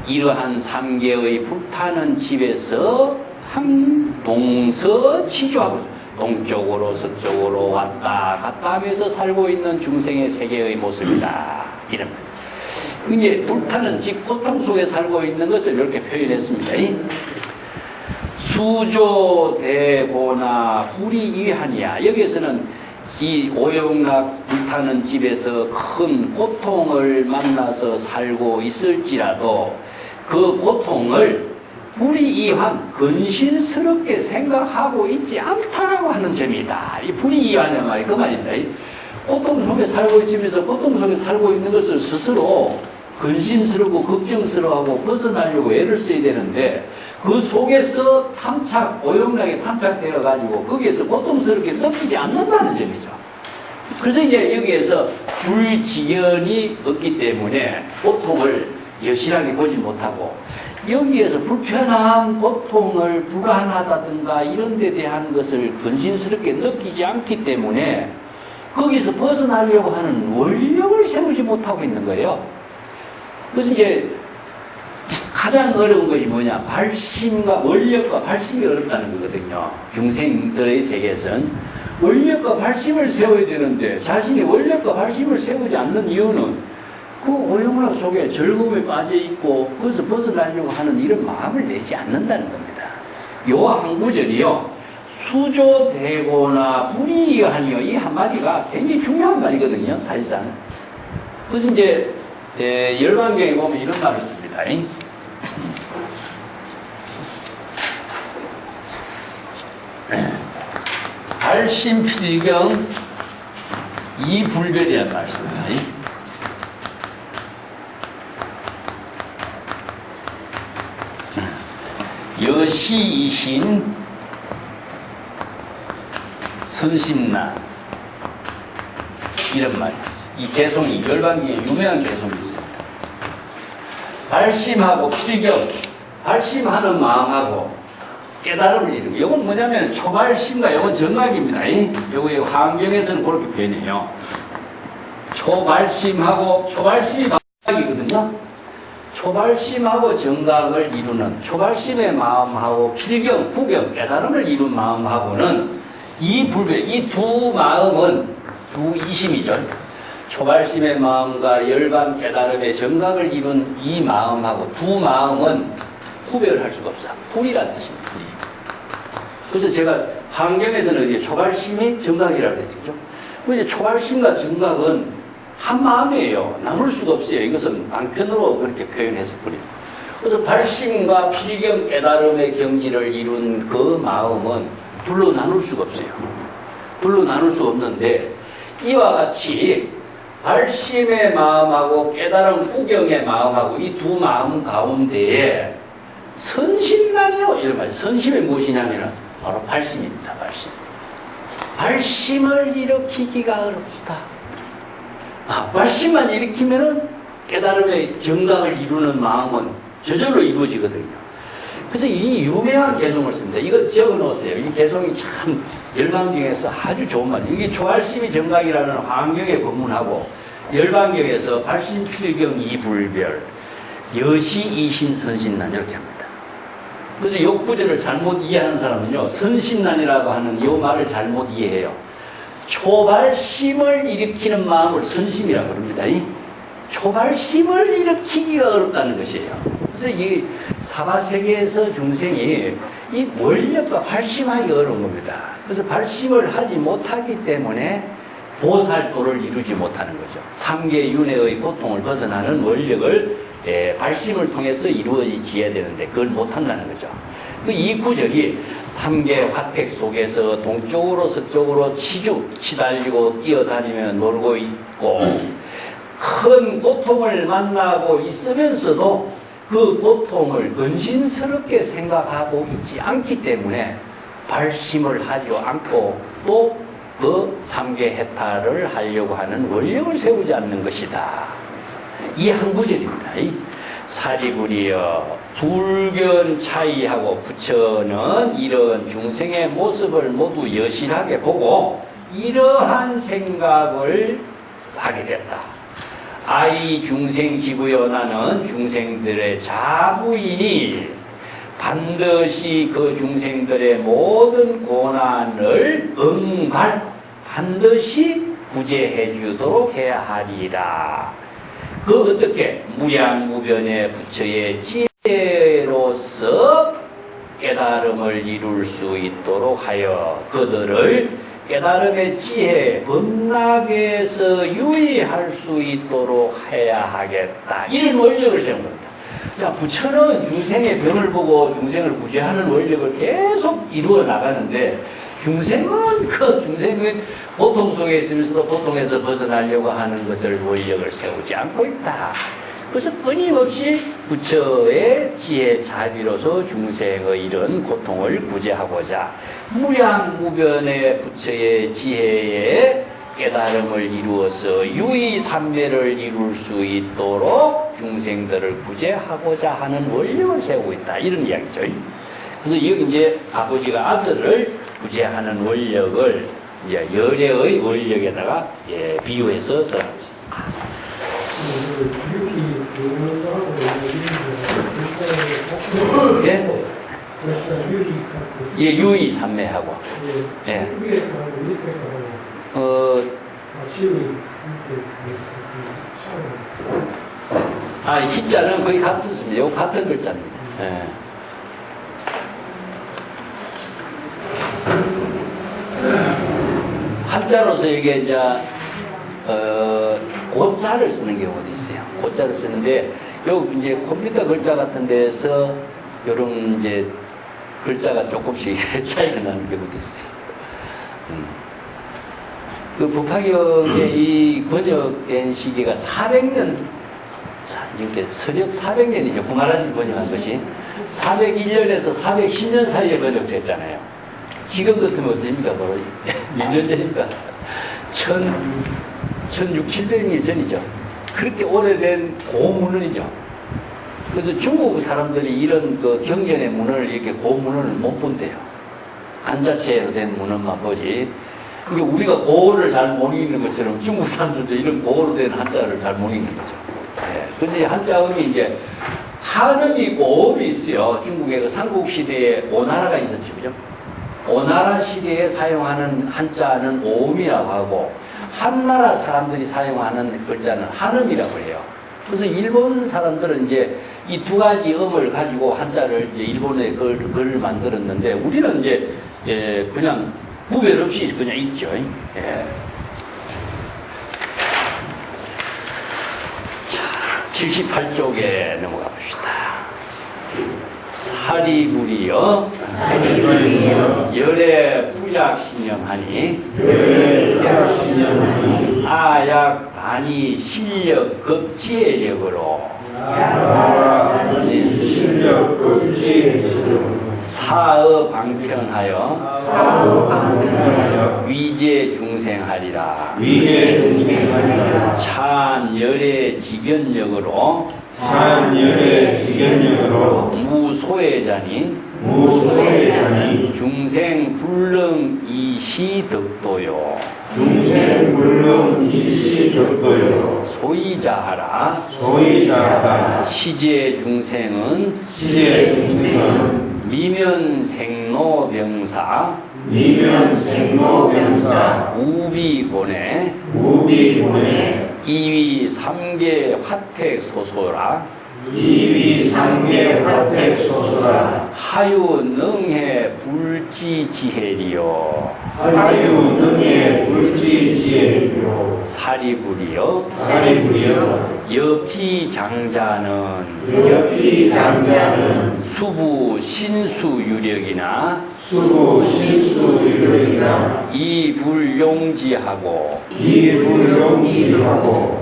이러한 삼계의 불타는 집에서 동서치주하고 동쪽으로 서쪽으로 왔다 갔다 하면서 살고 있는 중생의 세계의 모습이다. 이런 이제 불타는 집 고통 속에 살고 있는 것을 이렇게 표현했습니다. 수조대고나 불이위하니야. 여기에서는 이 오용락 불타는 집에서 큰 고통을 만나서 살고 있을지라도 그 고통을 불이이한 근신스럽게 생각하고 있지 않다라고 하는 점이다. 이 불이이하는 말이 그 말입니다. 고통 속에 살고 있으면서 고통 속에 살고 있는 것을 스스로 근심스럽고 걱정스러워하고 벗어나려고 애를 써야 되는데 그 속에서 오용락에 탐착되어 가지고 거기에서 고통스럽게 느끼지 않는다는 점이죠. 그래서 이제 여기에서 불지연이 없기 때문에 고통을 여실하게 보지 못하고 여기에서 불편한 고통을 불안하다든가 이런 데 대한 것을 근심스럽게 느끼지 않기 때문에 거기서 벗어나려고 하는 원력을 세우지 못하고 있는 거예요. 그래서 이제 가장 어려운 것이 뭐냐? 발심과 원력과 발심이 어렵다는 거거든요. 중생들의 세계에서는 원력과 발심을 세워야 되는데 자신이 원력과 발심을 세우지 않는 이유는 그 오용락 속에 즐거움에 빠져 있고 거기서 벗어나려고 하는 이런 마음을 내지 않는다는 겁니다. 요 한 구절이요. 수조되거나 불이하니요. 이 한마디가 굉장히 중요한 말이거든요. 사실상. 그래서 이제 열반경에 보면 이런 말을 씁니다. 발심필경 이불별이라는 말을 씁니다. 여시이신 선심난 이런 말이 있어요. 이 개송이 열반기에 유명한 개송이 있습니다. 발심하고 필경, 발심하는 마음하고 깨달음을 이루고, 이건 뭐냐면 초발심과 이건 정각입니다. 요거 환경에서는 그렇게 표현해요. 초발심하고, 초발심이 정각이거든요. 초발심하고 정각을 이루는 초발심의 마음하고 필경, 구경, 깨달음을 이룬 마음하고는 이 불별, 이 두 마음은 두 이심이죠. 초발심의 마음과 열반 깨달음의 정각을 이룬 이 마음하고 두 마음은 구별할 수가 없어. 불이라는 뜻입니다. 불이. 그래서 제가 환경에서는 초발심이 정각이라고 했죠. 이제 초발심과 정각은 한 마음이에요. 나눌 수가 없어요. 이것은 방편으로 그렇게 표현해서 버려요. 그래서 발심과 필경 깨달음의 경지를 이룬 그 마음은 둘로 나눌 수가 없어요. 둘로 나눌 수 없는데 이와 같이 발심의 마음하고 깨달음 구경의 마음하고 이 두 마음 가운데에 선심난이요. 이런 말. 선심이 무엇이냐면 바로 발심입니다. 발심. 발심을 일으키기가 어렵다. 발심만 일으키면은 깨달음의 정각을 이루는 마음은 저절로 이루어지거든요. 그래서 이 유명한 개송을 씁니다. 이거 적어 놓으세요. 이 개송이 참 열반경에서 아주 좋은 말이에요. 이게 초발심이 정각이라는 환경에 법문하고 열반경에서 발심 필경 이불별 여시 이신 선신난 이렇게 합니다. 그래서 이 구절을 잘못 이해하는 사람은요, 선신난이라고 하는 이 말을 잘못 이해해요. 초발심을 일으키는 마음을 선심이라고 합니다. 초발심을 일으키기가 어렵다는 것이에요. 그래서 이 사바세계에서 중생이 이 원력과 발심하기 어려운 겁니다. 그래서 발심을 하지 못하기 때문에 보살도를 이루지 못하는 거죠. 삼계윤회의 고통을 벗어나는 원력을 발심을 통해서 이루어지어야 되는데 그걸 못한다는 거죠. 이 구절이 삼계 화택 속에서 동쪽으로 서쪽으로 치달리고 뛰어다니며 놀고 있고 큰 고통을 만나고 있으면서도 그 고통을 근심스럽게 생각하고 있지 않기 때문에 발심을 하지 않고 또 그 삼계 해탈을 하려고 하는 원력을 세우지 않는 것이다. 이 한 구절입니다. 사리부리여 불견 차이하고 부처는 이런 중생의 모습을 모두 여실하게 보고 이러한 생각을 하게 됐다. 아이 중생 지부여 나는 중생들의 자부이니 반드시 그 중생들의 모든 고난을 반드시 구제해 주도록 해야 하리라. 그 어떻게 무량무변의 부처의 지혜로서 깨달음을 이룰 수 있도록 하여 그들을 깨달음의 지혜 범락에서 유의할 수 있도록 해야 하겠다. 이런 원력을 세운 겁니다. 자, 부처는 중생의 병을 보고 중생을 구제하는 원력을 계속 이루어 나가는데 중생은 그 중생의 고통 속에 있으면서도 고통에서 벗어나려고 하는 것을 원력을 세우지 않고 있다. 그래서 끊임없이 부처의 지혜 자비로서 중생의 이런 고통을 구제하고자 무량무변의 부처의 지혜에 깨달음을 이루어서 유의삼매를 이룰 수 있도록 중생들을 구제하고자 하는 원력을 세우고 있다. 이런 이야기죠. 그래서 여기 이제 아버지가 아들을 구제하는 원력을 이제 열애의 원력에다가 비유해서 써놓고 있습니다. 예? 유의 삼매하고. 예. 희자는 거의 같습니다. 이거 같은 글자입니다. 예. 한자로서 이게 이제 고자를 쓰는 경우도 있어요. 고자를 쓰는데 요 이제 컴퓨터 글자 같은 데서 요런 이제 글자가 조금씩 차이가 나는 경우도 있어요. 그 법화경의 이 번역된 시기가 400년, 이렇게 서력 400년이죠. 구마라지 번역한 것이 401년에서 410년 사이에 번역됐잖아요. 지금 같으면 어떻습니까? 바로 몇 년 전입니까? 1600, 700년 전이죠. 그렇게 오래된 고문이죠. 그래서 중국 사람들이 이런 그 경전의 문을 이렇게 고문을 못 본대요. 한자체로 된 문헌만 보지. 그러니까 우리가 고어를 잘 못 읽는 것처럼 중국 사람들도 이런 고어로 된 한자를 잘 못 읽는 거죠. 예. 근데 한자음이 이제 한음이 있고 어음이 있어요. 중국의 그 삼국시대에 오나라가 있었죠. 그죠? 오나라 시대에 사용하는 한자는 오음이라고 하고, 한나라 사람들이 사용하는 글자는 한음이라고 해요. 그래서 일본 사람들은 이제 이 두 가지 음을 가지고 한자를 이제 일본의 글을 만들었는데, 우리는 이제 그냥 구별 없이 그냥 읽죠. 예. 자, 78쪽에 넘어가 봅시다. 사리불이여 열애 부작신념하니 아약 단위 실력 급지혜력으로 사의 방편하여 위제 중생하리라. 찬 열애 지견력으로 무소외자니 중생 불능 이시덕도요. 소이자하라. 시제 중생은 미면생로병사 우비곤에 이위 삼계 화택 소소라. 하유 능해 불지지혜리요. 사리불이요. 여피 장자는 수부 신수유력이나 이불용지하고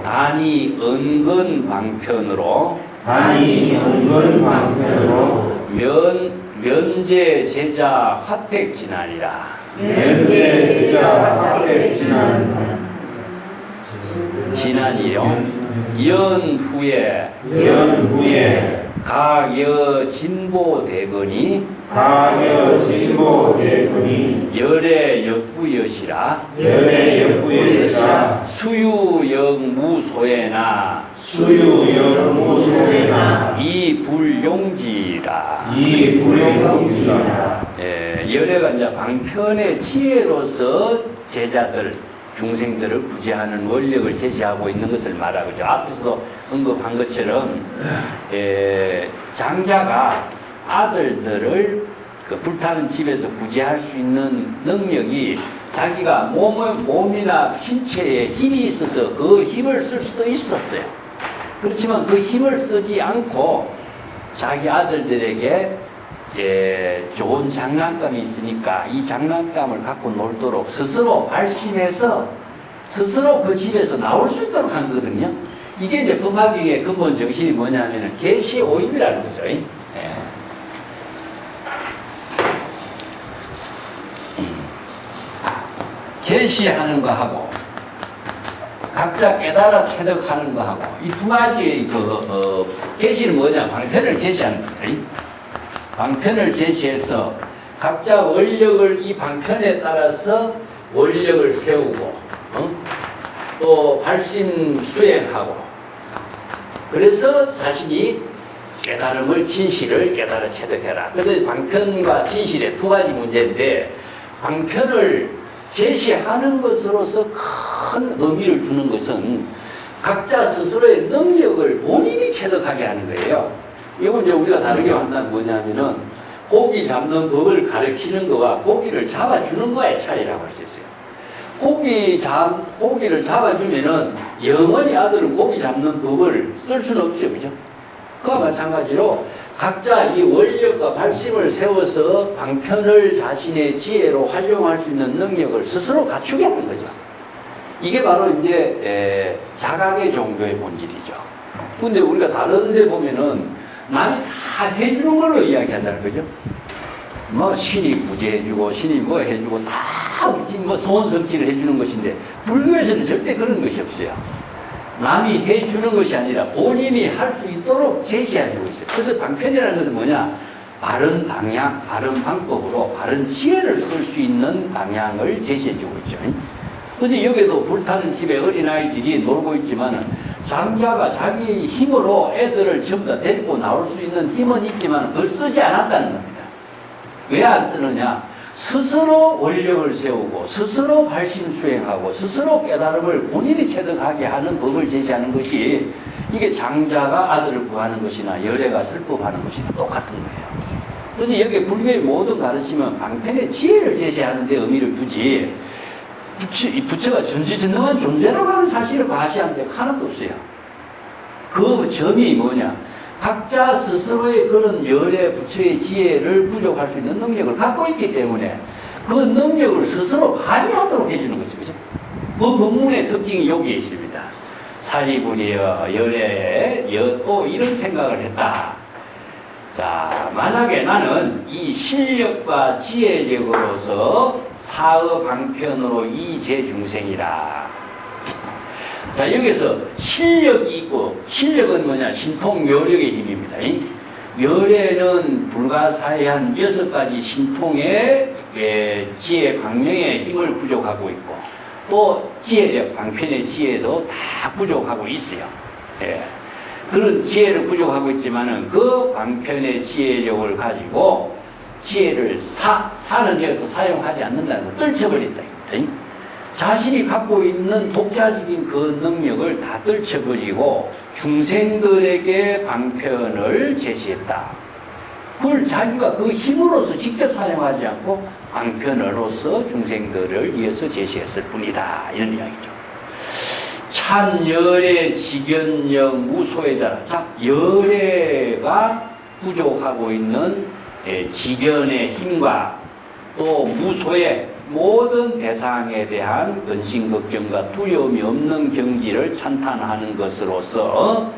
단이 은근 방편으로 면제 제자 화택 지난이라. 지난이요. 연후에 가여 진보대거니 열애 역부여시라. 수유영 무소에나 이불용지라. 예, 열애가 이제 방편의 지혜로서 제자들, 중생들을 구제하는 원력을 제시하고 있는 것을 말하고죠. 앞에서도 언급한 것처럼 장자가 아들들을 그 불타는 집에서 구제할 수 있는 능력이 자기가 몸이나 신체에 힘이 있어서 그 힘을 쓸 수도 있었어요. 그렇지만 그 힘을 쓰지 않고 자기 아들들에게 좋은 장난감이 있으니까 이 장난감을 갖고 놀도록 스스로 발심해서 스스로 그 집에서 나올 수 있도록 한 거거든요. 이게 이제 법화경의 근본 정신이 뭐냐면은 계시 오입이라는 거죠. 계시하는 거 하고 각자 깨달아 체득하는 거 하고 이 두 가지의 계시는 뭐냐? 방편을 제시하는 거예요. 방편을 제시해서 각자 원력을 이 방편에 따라서 원력을 세우고 또 발심 수행하고 그래서 자신이 깨달음을 진실을 깨달아 체득해라. 그래서 방편과 진실의 두 가지 문제인데 방편을 제시하는 것으로서 큰 의미를 두는 것은 각자 스스로의 능력을 본인이 체득하게 하는 거예요. 이건 이제 우리가 다르게 한다는 뭐냐면은 고기 잡는 법을 가르치는 거와 고기를 잡아주는 거의 차이라고 할 수 있어요. 고기를 잡아주면은 영원히 아들은 고기 잡는 법을 쓸 수는 없죠. 그죠? 그와 마찬가지로 각자 이 원력과 발심을 세워서 방편을 자신의 지혜로 활용할 수 있는 능력을 스스로 갖추게 하는 거죠. 이게 바로 이제 자각의 종교의 본질이죠. 근데 우리가 다른 데 보면은 남이 다 해주는 걸로 이야기한다는 거죠. 뭐 신이 구제해주고 신이 뭐 해주고 다 뭐 소원성취를 해주는 것인데 불교에서는 절대 그런 것이 없어요. 남이 해주는 것이 아니라 본인이 할 수 있도록 제시해주고 있어요. 그래서 방편이라는 것은 뭐냐? 바른 방향, 바른 방법으로 바른 지혜를 쓸 수 있는 방향을 제시해주고 있죠. 그래서 여기도 불타는 집에 어린아이들이 놀고 있지만은 장자가 자기 힘으로 애들을 전부 다 데리고 나올 수 있는 힘은 있지만 그걸 쓰지 않았다는 겁니다. 왜 안 쓰느냐? 스스로 원력을 세우고 스스로 발심수행하고 스스로 깨달음을 본인이 체득하게 하는 법을 제시하는 것이 이게 장자가 아들을 구하는 것이나 열애가 슬퍼하는 것이나 똑같은 거예요. 그래서 여기 불교의 모든 가르침은 방편의 지혜를 제시하는 데 의미를 두지 부처가 전지전능한 존재라고 하는 사실을 과시한 데 하나도 없어요. 그 점이 뭐냐? 각자 스스로의 그런 열애 부처의 지혜를 부족할 수 있는 능력을 갖고 있기 때문에 그 능력을 스스로 발휘하도록 해주는 거죠. 그죠? 그 법문의 특징이 여기에 있습니다. 사리부리여 열애 또 이런 생각을 했다. 자, 만약에 나는 이 실력과 지혜력으로서 사의 방편으로 이 제중생이라. 자, 여기서 실력이 있고, 실력은 뭐냐? 신통 요력의 힘입니다. 열애는 불가사의한 6가지 신통의 지혜 방명의 힘을 부족하고 있고, 또 지혜력, 방편의 지혜도 다 부족하고 있어요. 예. 그런 지혜를 부족하고 있지만은 그 방편의 지혜력을 가지고 지혜를 사는 여기서 사용하지 않는다는 걸 떨쳐버린다. 자신이 갖고 있는 독자적인 그 능력을 다 떨쳐버리고 중생들에게 방편을 제시했다. 그걸 자기가 그 힘으로서 직접 사용하지 않고 방편으로서 중생들을 위해서 제시했을 뿐이다. 이런 이야기죠. 참 열애 직연영 무소에다라. 자, 열애가 부족하고 있는 직연의 힘과 또 무소의 모든 대상에 대한 근심 걱정과 두려움이 없는 경지를 찬탄하는 것으로서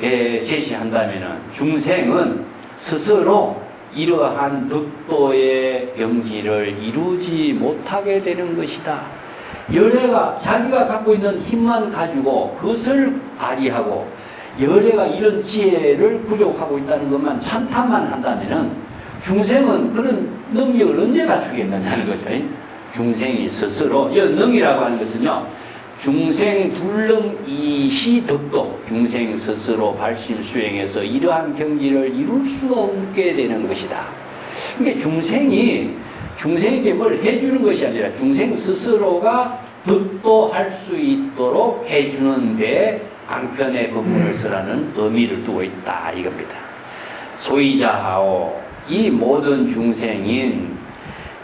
제시한다면은 중생은 스스로 이러한 덕도의 경지를 이루지 못하게 되는 것이다. 열애가 자기가 갖고 있는 힘만 가지고 그것을 발휘하고 열애가 이런 지혜를 부족하고 있다는 것만 찬탄만 한다면은 중생은 그런 능력을 언제 갖추겠느냐는 거죠. 중생이 스스로, 이 능이라고 하는 것은요, 중생 불능 이시 덕도, 중생 스스로 발심 수행해서 이러한 경지를 이룰 수 없게 되는 것이다. 그러니까 중생에게 뭘 해주는 것이 아니라 중생 스스로가 덕도할 수 있도록 해주는데 방편의 법문을 쓰라는 의미를 두고 있다 이겁니다. 소이자하오 이 모든 중생인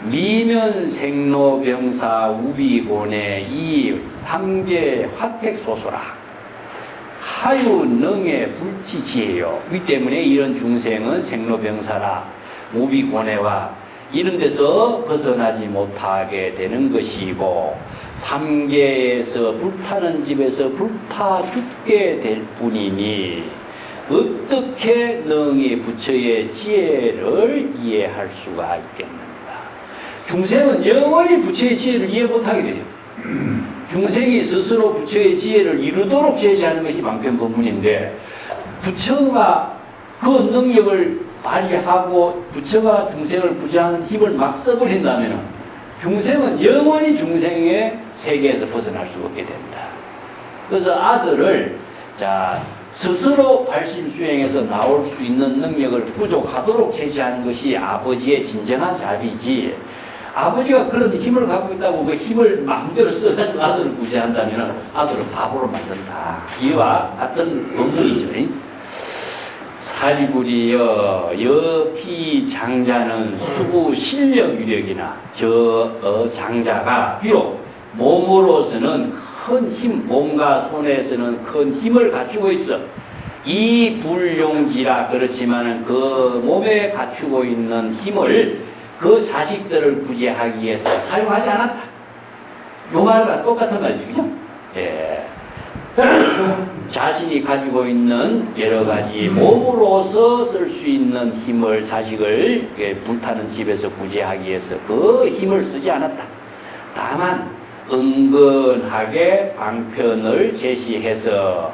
미면 생로병사 우비곤의 이 3계 화택소소라 하유능의 불치지혜요. 이 때문에 이런 중생은 생로병사라 우비곤해와 이런 데서 벗어나지 못하게 되는 것이고 3계에서 불타는 집에서 불타 죽게 될 뿐이니 어떻게 능히 부처의 지혜를 이해할 수가 있겠는가. 중생은 영원히 부처의 지혜를 이해 못하게 돼요. 중생이 스스로 부처의 지혜를 이루도록 제시하는 것이 방편법문인데 부처가 그 능력을 발휘하고 부처가 중생을 구제하는 힘을 막 써버린다면 중생은 영원히 중생의 세계에서 벗어날 수 없게 된다. 그래서 아들을 스스로 발심수행해서 나올 수 있는 능력을 부족하도록 제시하는 것이 아버지의 진정한 자비지, 아버지가 그런 힘을 갖고 있다고 그 힘을 마음대로 써가지고 아들을 구제한다면 아들을 바보로 만든다. 이와 같은 원문이죠. 사리부리여 여피 장자는 수구 실력 유력이나 장자가 비록 몸으로서는 큰 힘, 몸과 손에서는 큰 힘을 갖추고 있어. 이 불용지라 그렇지만은 그 몸에 갖추고 있는 힘을 그 자식들을 구제하기 위해서 사용하지 않았다. 요 말과 똑같은 말이죠. 그죠? 예. 자신이 가지고 있는 여러 가지 몸으로서 쓸 수 있는 힘을 자식을 불타는 집에서 구제하기 위해서 그 힘을 쓰지 않았다. 다만 은근하게 방편을 제시해서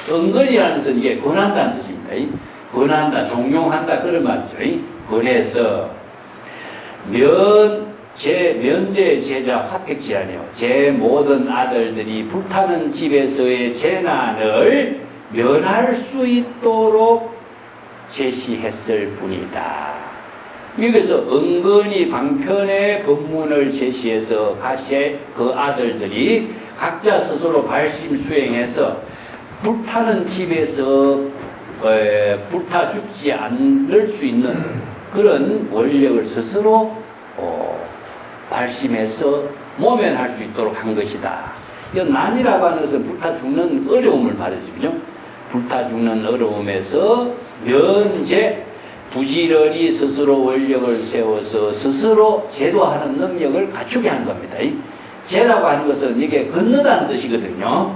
은근이라는 것은 이게 권한다는 뜻입니다. 권한다, 종용한다 그런 말이죠. 권해서 면제 제자 화택지하네요. 제 모든 아들들이 불타는 집에서의 재난을 면할 수 있도록 제시했을 뿐이다. 여기서 은근히 방편의 법문을 제시해서 같이 그 아들들이 각자 스스로 발심 수행해서 불타는 집에서 불타 죽지 않을 수 있는 그런 원력을 스스로 발심해서 모면할 수 있도록 한 것이다. 이 난이라고 하는 것은 불타 죽는 어려움을 말해주죠. 그죠? 불타 죽는 어려움에서 면제, 부지런히 스스로 원력을 세워서 스스로 제도하는 능력을 갖추게 하는 겁니다. 제라고 하는 것은 이게 건너다는 뜻이거든요.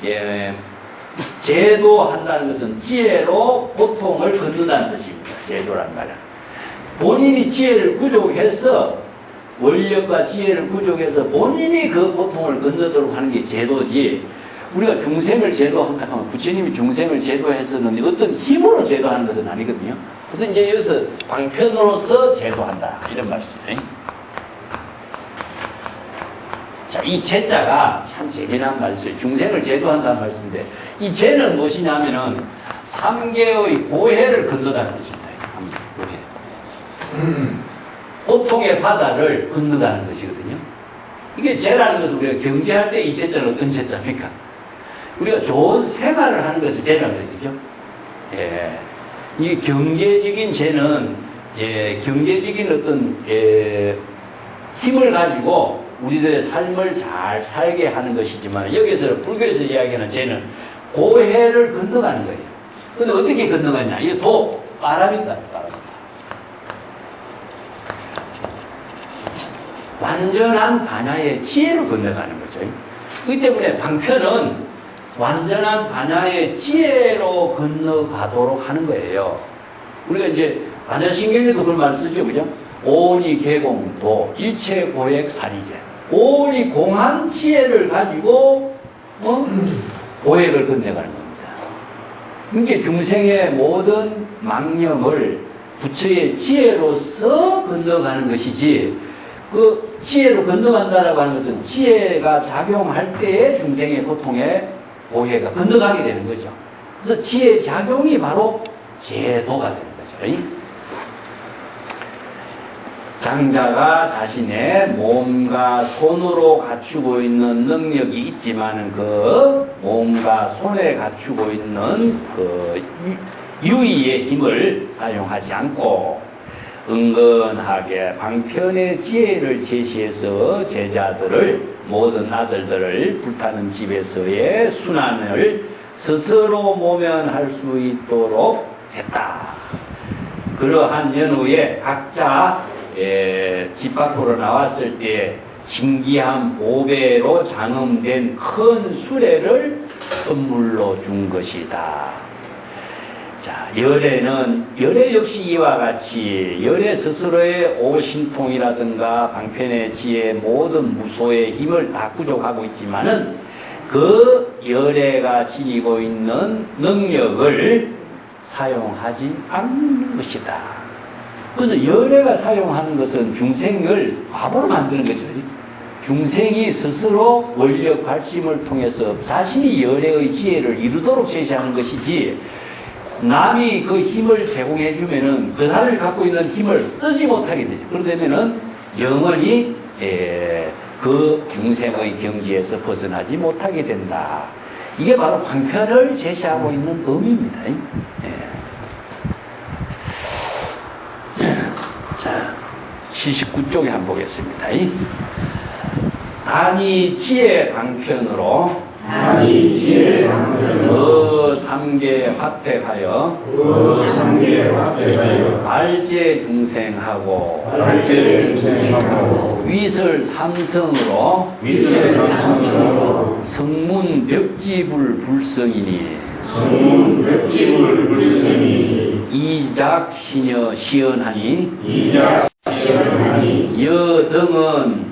예, 제도한다는 것은 지혜로 고통을 건너다는 뜻입니다. 제도란 말은. 본인이 지혜를 부족해서 원력과 지혜를 부족해서 본인이 그 고통을 건너도록 하는 게 제도지, 우리가 중생을 제도한다 하면 부처님이 중생을 제도해서는 어떤 힘으로 제도하는 것은 아니거든요. 그래서 이제 여기서 방편으로서 제도한다 이런 말씀이에요. 자, 이 제자가 참 재미난 말씀이에요. 중생을 제도한다는 말씀인데 이 제는 무엇이냐면은 3개의 고해를 건너다는 것입니다. 고해. 고통의 바다를 건너가는 것이거든요. 이게 제라는 것은 우리가 경제할 때 이 제자는 어떤 제자입니까? 우리가 좋은 생활을 하는 것을 제라고 그러죠. 예. 이 경제적인 제는, 예, 경제적인 어떤, 힘을 가지고 우리들의 삶을 잘 살게 하는 것이지만, 여기서 불교에서 이야기하는 제는 고해를 건너가는 거예요. 근데 어떻게 건너가냐? 이게 바람이다, 바람. 완전한 반야의 지혜로 건너가는 거죠. 그렇기 때문에 방편은 완전한 반야의 지혜로 건너가도록 하는 거예요. 우리가 이제 반야신경에도 그런 말 쓰죠, 그죠? 오니 개공도 일체 고액 사리제. 오니 공한 지혜를 가지고 고액을 건너가는 겁니다. 그러니까 중생의 모든 망념을 부처의 지혜로서 건너가는 것이지, 그 지혜로 건너간다라고 하는 것은 지혜가 작용할 때에 중생의 고통에 고해가 건너가게 되는 거죠. 그래서 지혜의 작용이 바로 제도가 되는 거죠. 장자가 자신의 몸과 손으로 갖추고 있는 능력이 있지만은 그 몸과 손에 갖추고 있는 그 유의의 힘을 사용하지 않고 은근하게 방편의 지혜를 제시해서 제자들을, 모든 아들들을 불타는 집에서의 순환을 스스로 모면할 수 있도록 했다. 그러한 연후에 각자 집 밖으로 나왔을 때 신기한 보배로 장엄된 큰 수레를 선물로 준 것이다. 자, 열애 역시 이와 같이 열애 스스로의 오신통이라든가 방편의 지혜 모든 무소의 힘을 다 구족하고 있지만은 그 열애가 지니고 있는 능력을 사용하지 않는 것이다. 그래서 열애가 사용하는 것은 중생을 바보로 만드는 거죠. 중생이 스스로 원력 발심을 통해서 자신이 열애의 지혜를 이루도록 제시하는 것이지, 남이 그 힘을 제공해 주면은 그 사람이 갖고 있는 힘을 쓰지 못하게 되죠. 그러면은 영원히 그 중생의 경지에서 벗어나지 못하게 된다. 이게 바로 방편을 제시하고 있는 의미입니다. 자, 79쪽에 한번 보겠습니다. 단이 지혜 방편으로 삼계 화택하여 발제 중생하고 위설 삼성으로 성문 벽지불 불성이니 이작 시녀 시연하니 여등은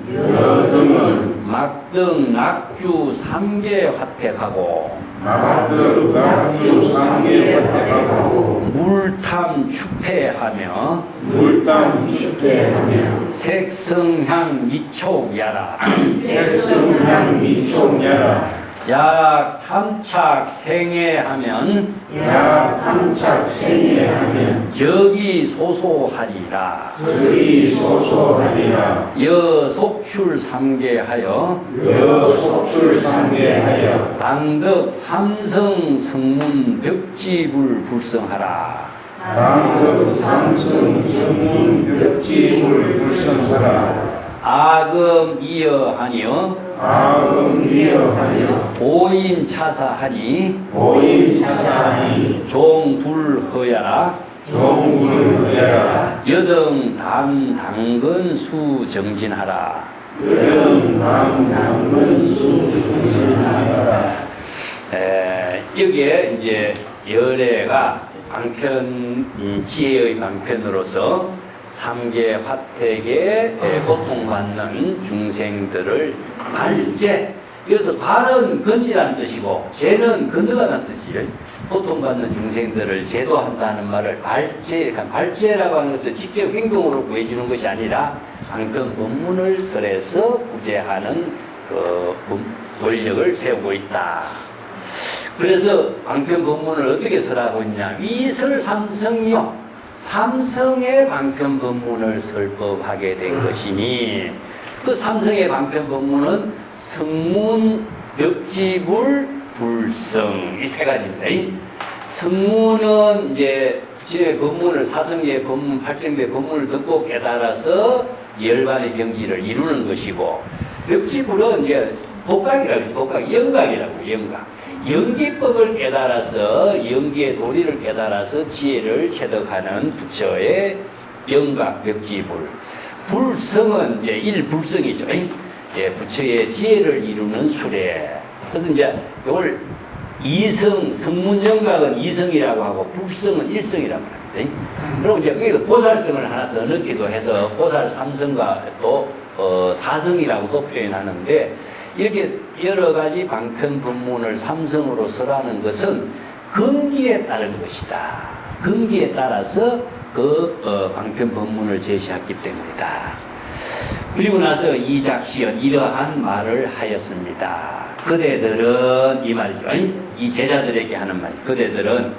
막등 낙주 3개 화택하고 막등 낙주 3개 화택하고 물탐 추패하며 물담 추태하며 색성향 미촉야라 색성향 미촉야라 약 탐착 생애하면 야 탐착 생애하면 적이 소소하리라 그리 소소하리라 여속출 삼계하여 여 속출 상계하여 당덕 삼성 성문 벽지불 불성하라 당극 삼승 성문 벽지불 불성하라 아금 이어하니여 아금 이어하여 오임 차사하니 오임 차사하니 종불허야라 종불하여라 여등 당근 수 정진하라 여등당 당근수 정진하여라 여기에 이제 열애가 방편 지혜의 방편으로서 삼계 화택에 고통받는 중생들을 발제, 여기서 발은 건지라는 뜻이고 제는 건너가는 뜻이에요. 고통받는 중생들을 제도한다는 말을 발제, 발제라고 하는 것은 직접 행동으로 구해주는 것이 아니라 방편 법문을 설해서 구제하는 그 권력을 세우고 있다. 그래서 방편 법문을 어떻게 설하고 있냐? 위설 삼성이요. 삼성의 방편 법문을 설법하게 된 것이니 그 삼성의 방편 법문은 성문, 벽지불, 불성 이 세 가지입니다. 성문은 이제 제 법문을 사성의 법문, 팔정대 법문을 듣고 깨달아서 열반의 경지를 이루는 것이고 벽지불은 이제 독각이라고 독각, 영각이라고 영각. 연기법을 깨달아서 연기의 도리를 깨달아서 지혜를 체득하는 부처의 영각 벽지불. 불성은 이제 일불성이죠. 예, 부처의 지혜를 이루는 수레. 그래서 이제 이걸 이성, 성문영각은 이성이라고 하고 불성은 일성이라고 합니다. 그럼 이제 거기서 보살성을 하나 더 넣기도 해서 보살 삼성과 또 사성이라고도 표현하는데 이렇게 여러 가지 방편 법문을 삼성으로 설하는 것은 근기에 따른 것이다. 근기에 따라서 그 방편 법문을 제시했기 때문이다. 그리고 나서 이작시연 이러한 말을 하였습니다. 그대들은 이 말이죠. 이 제자들에게 하는 말. 그대들은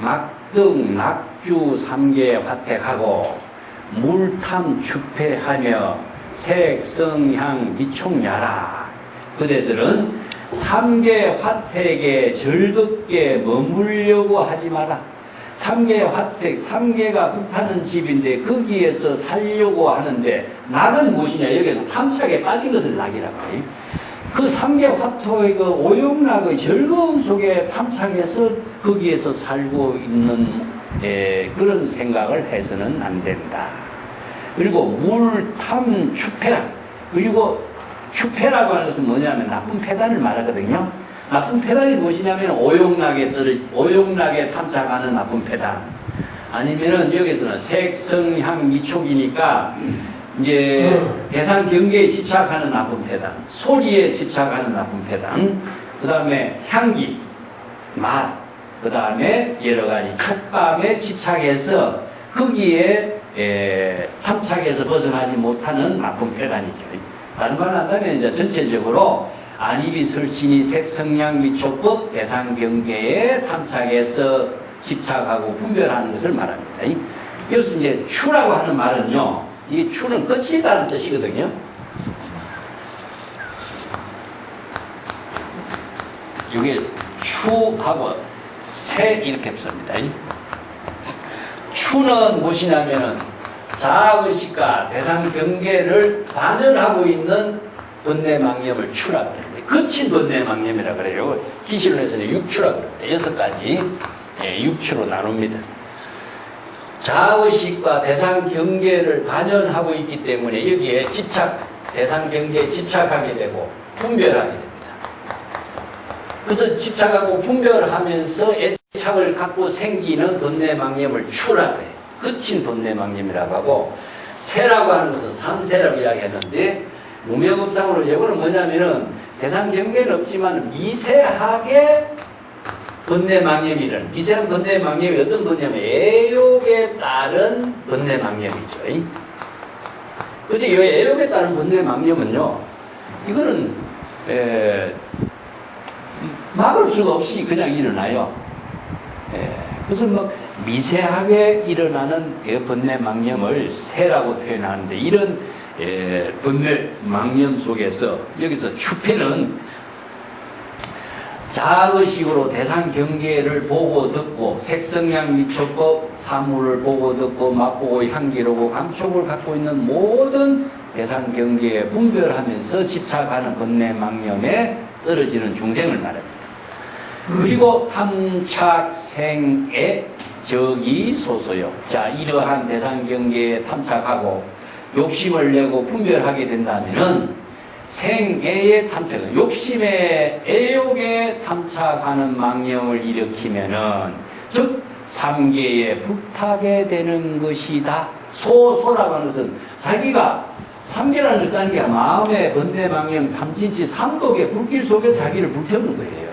막등 낙주 삼계 화택하고 물탐 추패하며 색성향 미촉야라. 그대들은 삼계 화택에 즐겁게 머물려고 하지 마라. 삼계 화택, 삼계가 불타는 집인데 거기에서 살려고 하는데 낙은 무엇이냐? 여기서 탐착에 빠진 것을 낙이라고 해요. 그 삼계 화토의 그 오용락의 즐거움 속에 탐착해서 거기에서 살고 있는 그런 생각을 해서는 안 된다. 그리고 물탐 추패라. 그리고 추패라고 하는 것은 뭐냐면 나쁜 패단을 말하거든요. 나쁜 패단이 무엇이냐면 오용락에 탐착하는 나쁜 패단. 아니면은 여기서는 색성향 미촉이니까 이제 대상 경계에 집착하는 나쁜 패단, 소리에 집착하는 나쁜 패단, 그 다음에 향기, 맛, 그 다음에 여러 가지 촉감에 집착해서 거기에 탐착해서 벗어나지 못하는 나쁜 패단이죠. 다른 말로 한다면 이제 전체적으로 안입이 설신이 색성향 미촉법 대상 경계에 탐착해서 집착하고 분별하는 것을 말합니다. 여기서 이제 추라고 하는 말은요, 이 추는 끝이라는 뜻이거든요. 이게 추하고 새 이렇게 씁니다. 추는 무엇이냐면은 자아의식과 대상 경계를 반열하고 있는 번뇌망념을 추라고 합니다. 거친 번뇌망념이라고 그래요. 기실론에서는 육추라고 합니다. 6가지 육추로 나눕니다. 자아의식과 대상 경계를 반영하고 있기 때문에 여기에 대상 경계에 집착하게 되고 분별하게 됩니다. 그래서 집착하고 분별하면서 애착을 갖고 생기는 번뇌망념을 추라고 해요. 거친 번뇌망념이라고 하고, 세라고 하는 것은 삼세라고 이야기했는데, 무명업상으로 이거는 뭐냐면은 대상 경계는 없지만 미세하게 번뇌망념이라는 미세한 번뇌망념이 어떤 번뇌냐면 애욕에 따른 번뇌망념이죠. 그래서 이 애욕에 따른 번뇌망념은요, 이거는 막을 수가 없이 그냥 일어나요. 그래서 뭐 미세하게 일어나는 번뇌망념을 세라고 표현하는데, 이런 번뇌망념 속에서 여기서 추패는 자의식으로 대상 경계를 보고 듣고 색성향 미촉법 사물을 보고 듣고 맛보고 향기로고 감촉을 갖고 있는 모든 대상 경계에 분별하면서 집착하는 번뇌망념에 떨어지는 중생을 말합니다. 그리고 탐착생의 적이 소소요. 자, 이러한 대상 경계에 탐착하고 욕심을 내고 분별하게 된다면은 생애의 탐착은 욕심의 애욕에 탐착하는 망념을 일으키면은 즉 삼계에 불타게 되는 것이다. 소소라고 하는 것은 자기가 삼계라는 것은 아닌 게 마음의 번뇌 망념 탐진치 삼독의 불길 속에 자기를 불태우는 거예요.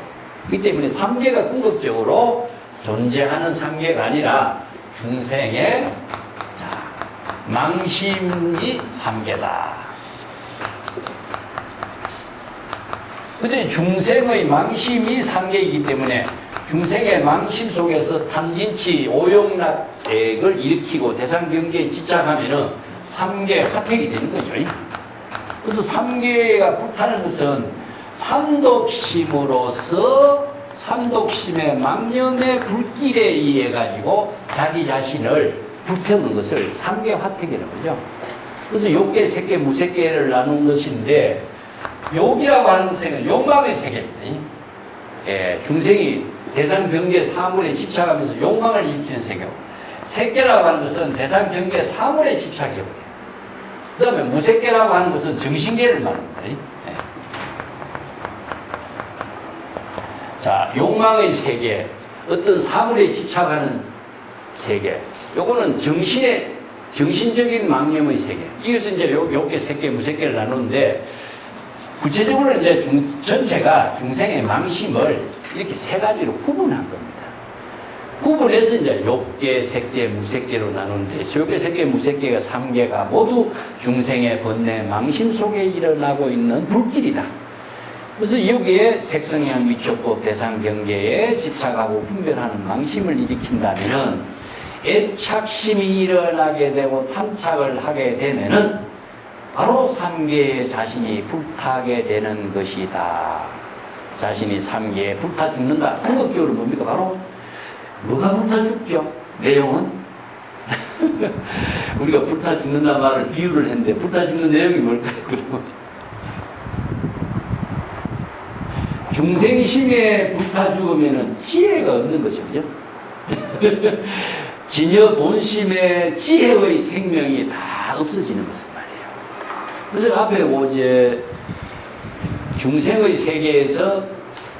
그렇기 때문에 삼계가 궁극적으로 존재하는 삼계가 아니라 중생의 망심이 삼계다. 그래서 중생의 망심이 삼계이기 때문에 중생의 망심 속에서 탐진치 오용락액을 일으키고 대상 경계에 집착하면은 삼계 화택이 되는 거죠. 그래서 삼계가 불타는 것은 삼독심으로서 삼독심의 망념의 불길에 의해 가지고 자기 자신을 불태우는 것을 삼계 화택이라고 하죠. 그래서 욕계, 색계, 무색계를 나눈 것인데, 욕이라고 하는 것은 욕망의 세계입니다. 중생이 대상 경계 사물에 집착하면서 욕망을 일으키는 세계고, 색계라고 하는 것은 대상 경계 사물에 집착해요. 그 다음에 무색계라고 하는 것은 정신계를 말합니다. 자, 욕망의 세계, 어떤 사물에 집착하는 세계, 요거는 정신적인 망념의 세계. 이것은 이제 욕계, 색계, 무색계를 나누는데, 구체적으로 이제 전체가 중생의 망심을 이렇게 세 가지로 구분한 겁니다. 구분해서 이제 욕계, 색계, 무색계로 나누는데, 욕계, 색계, 무색계가 3개가 모두 중생의 번뇌, 망심 속에 일어나고 있는 불길이다. 그래서 여기에 색성향 미촉법 대상 경계에 집착하고 분별하는 망심을 일으킨다면은 애착심이 일어나게 되고 탐착을 하게 되면은 바로 삼계에 자신이 불타게 되는 것이다. 자신이 삼계에 불타 죽는다. 궁극적으로 뭡니까? 바로 뭐가 불타 죽죠? 내용은 우리가 불타 죽는다 말을 비유를 했는데 불타 죽는 내용이 뭘까요? 그리고 중생심에 불타 죽으면은 지혜가 없는 것이죠. 그죠? 진여 본심의 지혜의 생명이 다 없어지는 것은 말이에요. 그래서 앞에 이제 중생의 세계에서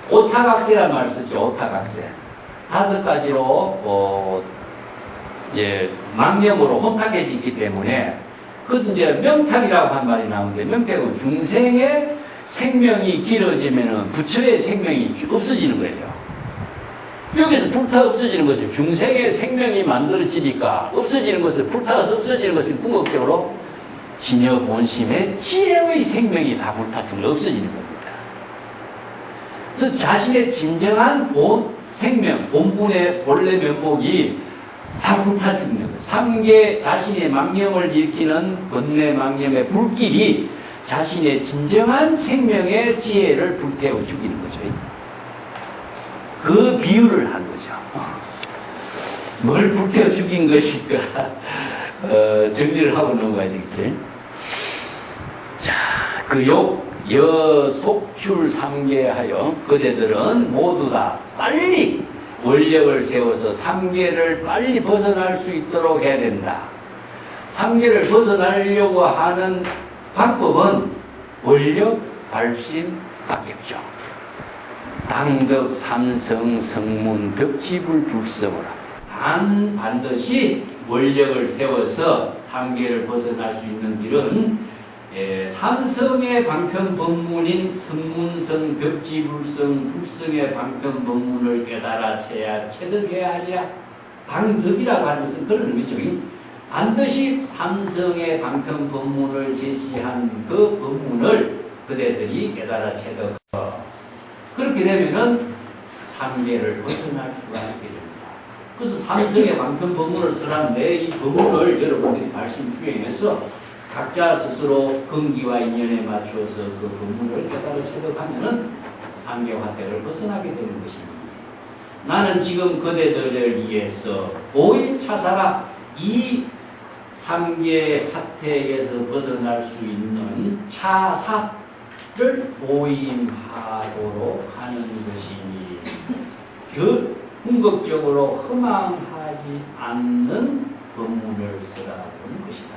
오타각세란 말을 쓰죠. 오타각세. 5가지로 망념으로 혼탁해지기 때문에 그것은 이제 명탁이라고 한 말이 나오는데, 명탁은 중생의 생명이 길어지면은 부처의 생명이 없어지는 거예요. 여기서 불타 없어지는 거죠. 중생의 생명이 만들어지니까 없어지는 것을, 불타서 없어지는 것은 궁극적으로 진여 본심의 지혜의 생명이 다 불타 죽는, 없어지는 겁니다. 그래서 자신의 진정한 본 생명, 본분의 본래 면목이 다 불타 죽는 거예요. 3계 자신의 망념을 일으키는 번뇌 망념의 불길이 자신의 진정한 생명의 지혜를 불태워 죽이는 거죠. 그 비유를 한 거죠. 뭘 불태워 죽인 것일까? 정리를 하고 넘어가야 되겠지. 자, 그 속출 3계 하여 그대들은 모두 다 빨리 원력을 세워서 3계를 빨리 벗어날 수 있도록 해야 된다. 3계를 벗어나려고 하는 방법은 원력, 발심밖에 없죠. 당덕, 삼성, 성문, 벽지불, 불성으로 반드시 원력을 세워서 3계를 벗어날 수 있는 길은 삼성의 방편 법문인 성문성 벽지불성 불성의 방편 법문을 깨달아 체득해야 하리라. 당득이라고 하는 것은 그런 의미죠. 반드시 삼성의 방편 법문을 제시한 그 법문을 그대들이 깨달아 체득하고 그렇게 되면은 삼계를 벗어날 수가 있게 됩니다. 그래서 삼성의 방편 법문을 설하는데 이 법문을 여러분들이 말씀 수행해서 각자 스스로 근기와 인연에 맞추어서 그 법문을 깨달아 체득하면은 삼계 화택을 벗어나게 되는 것입니다. 나는 지금 그대들을 위해서 보인차사라 이 삼계 화택에서 벗어날 수 있는 차사를 보임하도록 하는 것이니 궁극적으로 허망하지 않는 법문을 쓰라는 것이다.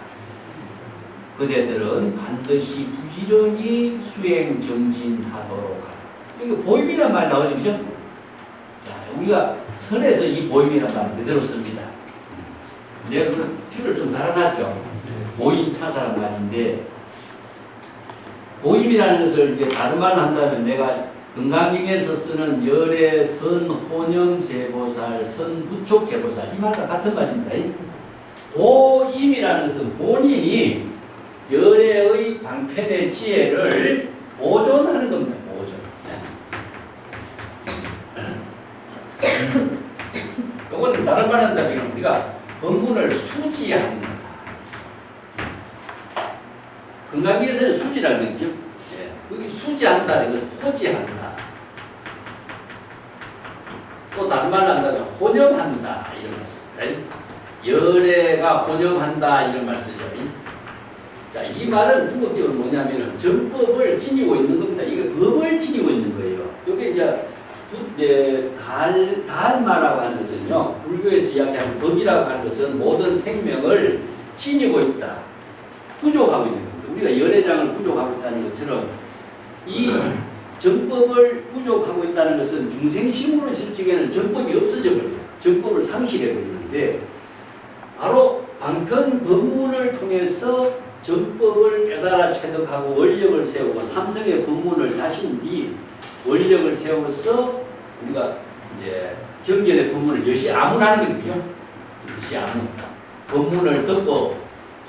그대들은 반드시 부지런히 수행 정진하도록 하라. 이거 보임이란 말 나오죠, 그죠? 자, 우리가 선에서 이 보임이란 말 그대로 씁니다. 내가 그 줄을 좀 달아놨죠. 보임 차사란 말인데, 보임이라는 것을 이제 다른 말로 한다면 내가 금강경에서 쓰는 열애, 선, 혼영, 제보살, 선, 부촉, 제보살 이 말과 같은 말입니다. 보임이라는 것은 본인이 열애의 방편의 지혜를 보존하는 겁니다. 보존. 이건 다른 말 한다면 우리가 법문을 수지한다. 금강경에서는 수지라는 거죠. 여기 수지한다는 것은 호지한다. 또 다른 말로 한다면 혼염한다 이런 말 씁니다. 열애가 혼염한다 이런 말 쓰죠. 자, 이 말은 궁극적으로 뭐냐면은 정법을 지니고 있는 겁니다. 이게 법을 지니고 있는 거예요. 이게 이제 달마라고 하는 것은요, 불교에서 이야기하는 법이라고 하는 것은 모든 생명을 지니고 있다. 구족하고 있는 겁니다. 우리가 열애장을 구족하고 있다는 것처럼 이 정법을 구족하고 있다는 것은 중생심으로 실적에는 정법이 없어져 버려요. 정법을 상실해 버리는데 바로 방편 법문을 통해서 정법을 깨달아 체득하고 원력을 세우고 삼성의 법문을 자신이 원력을 세워서 우리가 이제 경전의 법문을 여시아문하는 거거든요. 여시아문. 법문을 듣고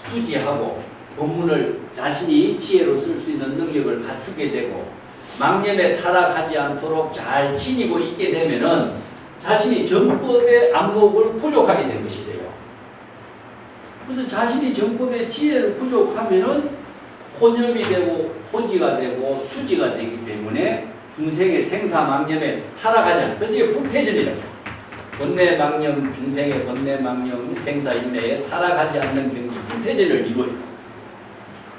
수지하고 법문을 자신이 지혜로 쓸 수 있는 능력을 갖추게 되고 망념에 타락하지 않도록 잘 지니고 있게 되면은 자신이 정법의 안목을 부족하게 된 것이 돼요. 그래서 자신이 정법의 지혜를 부족하면은 혼염이 되고 호지가 되고 수지가 되기 때문에 중생의 생사망념에 타락하지 않아요. 그래서 이게 불태전이라고. 번뇌망념, 중생의 번뇌망념, 생사인내에 타락하지 않는 경지, 불태전을 이루어요.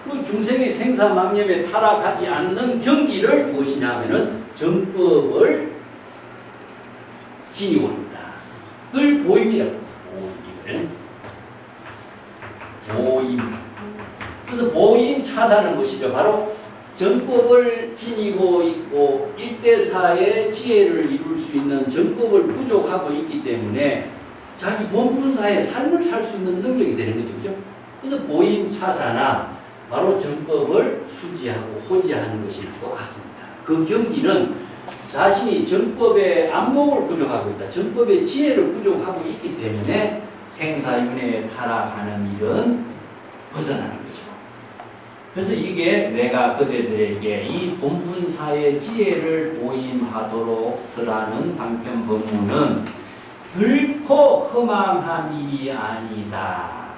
그 중생의 생사망념에 타락하지 않는 경지를 무엇이냐 하면은 정법을 지니고 있다. 그걸 보임이라고. 보임. 그래서 보임 차사는 무엇이죠? 바로 정법을 지니고 있고 일대사의 지혜를 이룰 수 있는 정법을 부족하고 있기 때문에 자기 본분사의 삶을 살 수 있는 능력이 되는 거죠. 그죠? 그래서 보임 차사나 바로 정법을 수지하고 호지하는 것이 똑같습니다. 그 경지는 자신이 정법의 안목을 부족하고 있다. 정법의 지혜를 부족하고 있기 때문에 생사윤회에 타락하는 일은 벗어나는 거죠. 그래서 이게 내가 그대들에게 이 본분사의 지혜를 보임하도록 설하는 방편 법문은 결코 허망한 일이 아니다.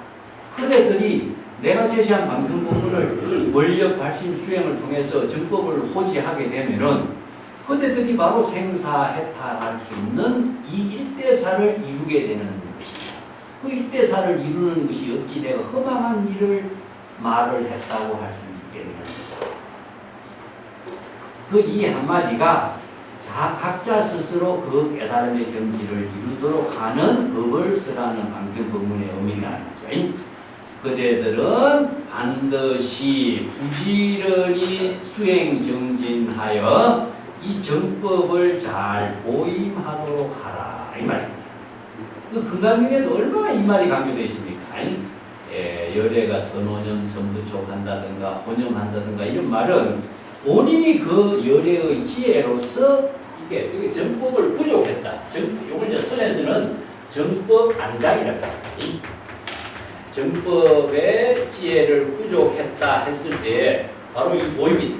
그대들이 내가 제시한 방편 법문을 원력 발심 수행을 통해서 정법을 호지하게 되면은 그대들이 바로 생사해탈할 수 있는 이 일대사를 이루게 되는 것이다. 그 일대사를 이루는 것이 어찌 내가 허망한 일을 말을 했다고 할 수 있겠느냐. 그 이 한마디가 각자 스스로 그 깨달음의 경지를 이루도록 하는 법을 쓰라는 방편 법문의 의미가 아니죠. 그대들은 반드시 부지런히 수행 정진하여 이 정법을 잘 보임하도록 하라 이 말입니다. 그 금강경에도 얼마나 이 말이 강조되어 있습니까? 열애가 선호년 선부족한다든가 혼용한다든가 이런 말은 본인이 그 열애의 지혜로서 이게 정법을 부족했다. 요걸 이제 선에서는 정법 안장이라고 합니다. 정법의 지혜를 부족했다 했을 때 바로 이 모임이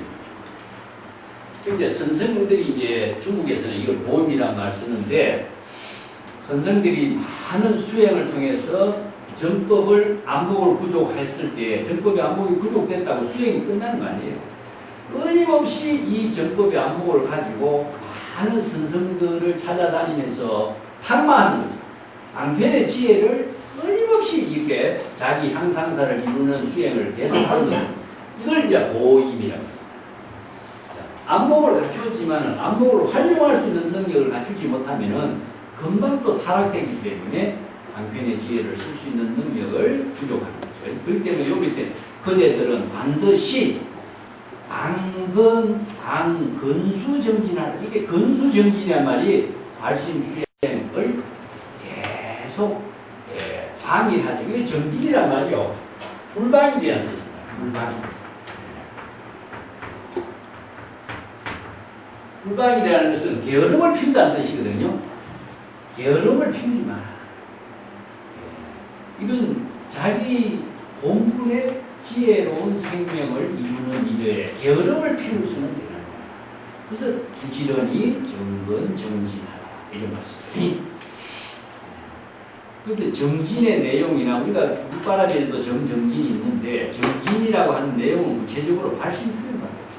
이제 선생들이 이제 중국에서는 이걸 모임이라는 말 쓰는데 선생들이 많은 수행을 통해서 정법을 안목을 부족했을 때 정법의 안목이 부족했다고 수행이 끝나는 거 아니에요. 끊임없이 이 정법의 안목을 가지고 많은 선생들을 찾아다니면서 탁마하는 거죠. 방편의 지혜를 끊임없이 이렇게 자기 향상사를 이루는 수행을 계속하는 거죠. 이걸 이제 모임이라고 합니다. 안목을 갖추었지만 안목을 활용할 수 있는 능력을 갖추지 못하면은 금방 또 타락되기 때문에 방편의 지혜를 쓸 수 있는 능력을 부족하는 거죠. 그렇기 때문에 요 밑에 그대들은 반드시 근수정진하라. 이게 근수정진이란 말이 발심수행을 계속 방일하죠. 이게 정진이란 말이요. 불방일이라는 뜻입니다. 불방일. 불방이라는 것은 게으름을 피운다는 뜻이거든요. 게으름을 피우지 마라. 이건 자기 본분의 지혜로운 생명을 이루는 일에 게으름을 피울 수는 되는 거야. 그래서 부지런히 정근정진하라 이런 말씀입니다. 그런데 정진의 내용이나 우리가 물바람에도 정진이 있는데 정진이라고 하는 내용은 구체적으로 발심수행밖에 없어요.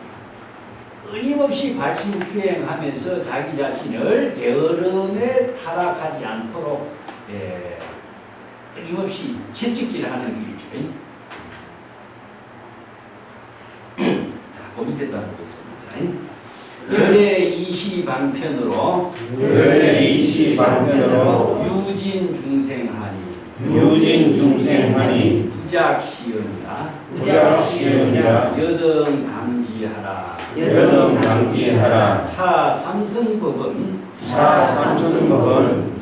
끊임없이 발심수행하면서 자기 자신을 게으름에 타락하지 않도록 끊임없이 채찍질하는 길이죠. 그 밑에도 한번 보겠습니다. 열애 이시방편으로 유진 중생하니 부작시연이라 여등강지하라 차 삼성법은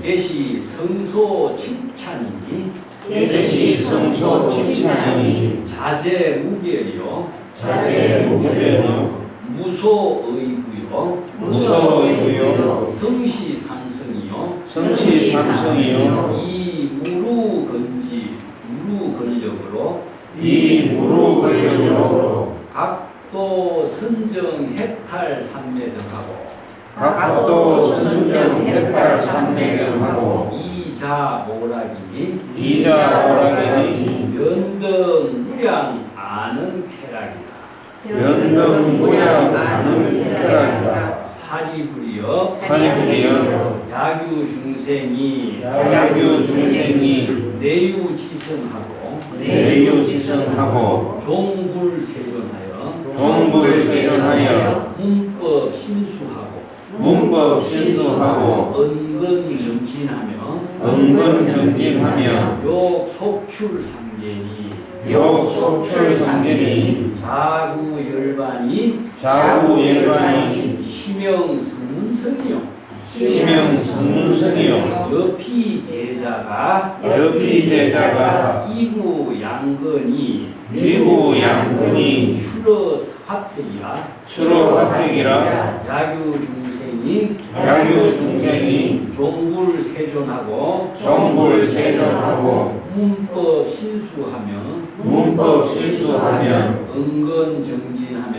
예시 성소 칭찬이니 자제 무결이요 무소의구요 성시 삼성이요 이 무루근력으로 각도 선정 해탈 삼매 등하고 이자 오락이니 연등 무량 아는 쾌락이다. 사리불이여 야규 중생이 내유지성하고 종불세존하여 문법 신수하고 은근정진하며 욕속출상계니 자구열반이 심영성문성이요 여피 제자가 이구양근이 추러화택이라 야규중생이 종불세존하고 문법 신수하며 은근정진하면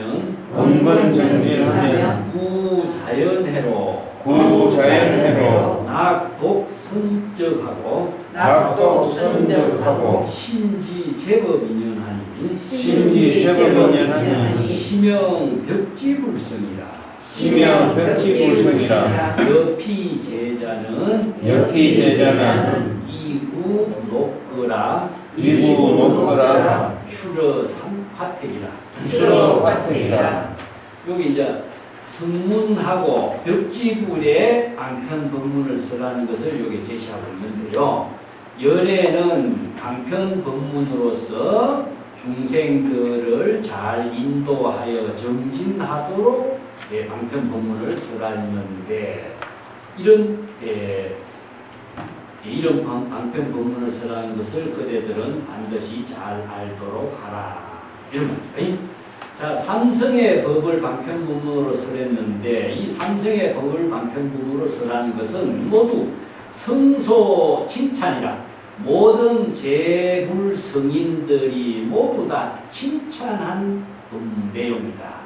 구자연해로 낙독성적하고 신지제법인연하니 심영벽지불성이라 여피 제자는 이구녹거라 추러화택이라 여기 이제 성문하고 벽지불에 방편 법문을 쓰라는 것을 여기 제시하고 있는데요. 열애는 방편 법문으로서 중생들을 잘 인도하여 정진하도록 방편 법문을 쓰라는데 이런 이런 방편 법문을 쓰라는 것을 그대들은 반드시 잘 알도록 하라. 이런 말이죠. 자, 삼성의 법을 방편 법문으로 쓰랬는데 이 삼성의 법을 방편 법문으로 쓰라는 것은 모두 성소 칭찬이라 모든 재불 성인들이 모두 다 칭찬한 내용이다.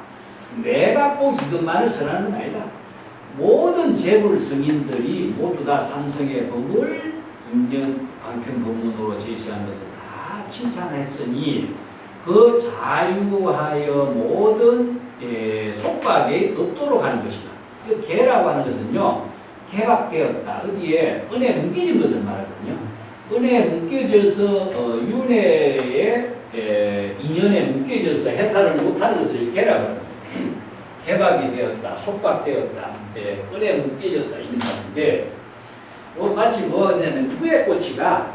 내가 꼭 이것만을 쓰라는 건 아니다. 모든 재불 성인들이 모두 다 삼성의 법을 인정 방편 법문으로 제시한 것을 다 칭찬했으니 그 자유하여 모든 속박이 없도록 하는 것이다. 그 개라고 하는 것은요, 개박되었다. 어디에 은혜 묶여진 것을 말하거든요. 은혜에 묶여져서 윤회의 인연에 묶여져서 해탈을 못하는 것을 개라고 합니다. 개박이 되었다, 속박되었다, 은혜에 묶여졌다 이런 말인데, 마치 뭐냐면 누에 꼬치가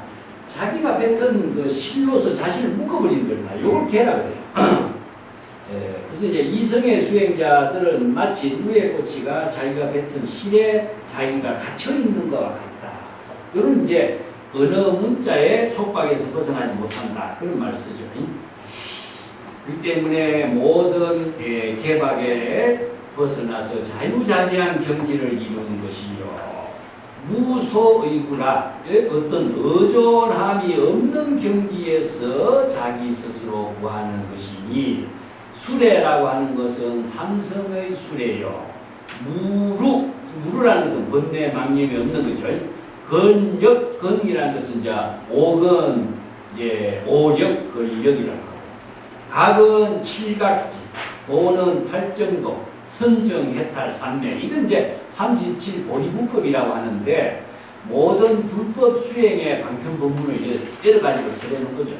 자기가 뱉은 그 실로서 자신을 묶어버리는 거나 이걸 개라고 해요. 그래서 이제 이성의 수행자들은 마치 누에 꼬치가 자기가 뱉은 실에 자기가 갇혀 있는 것과 같다. 이런 이제 어느 문자의 속박에서 벗어나지 못한다. 그런 말을 쓰죠. 그렇기 때문에 모든 개박에 벗어나서 자유자재한 경지를 이루는 것이요. 무소의구라 어떤 의존함이 없는 경지에서 자기 스스로 구하는 것이니 수레라고 하는 것은 삼성의 수레요. 무루라는 것은 번뇌 망념이 없는 거죠. 건이라는 것은 이제 오건, 오력, 권력이라고 하고, 각은 칠각지, 도는 팔정도, 선정, 해탈, 삼매. 이건 이제 37 보리불법이라고 하는데 모든 불법 수행의 방편 법문을 여러 가지로 쓰려는 거죠.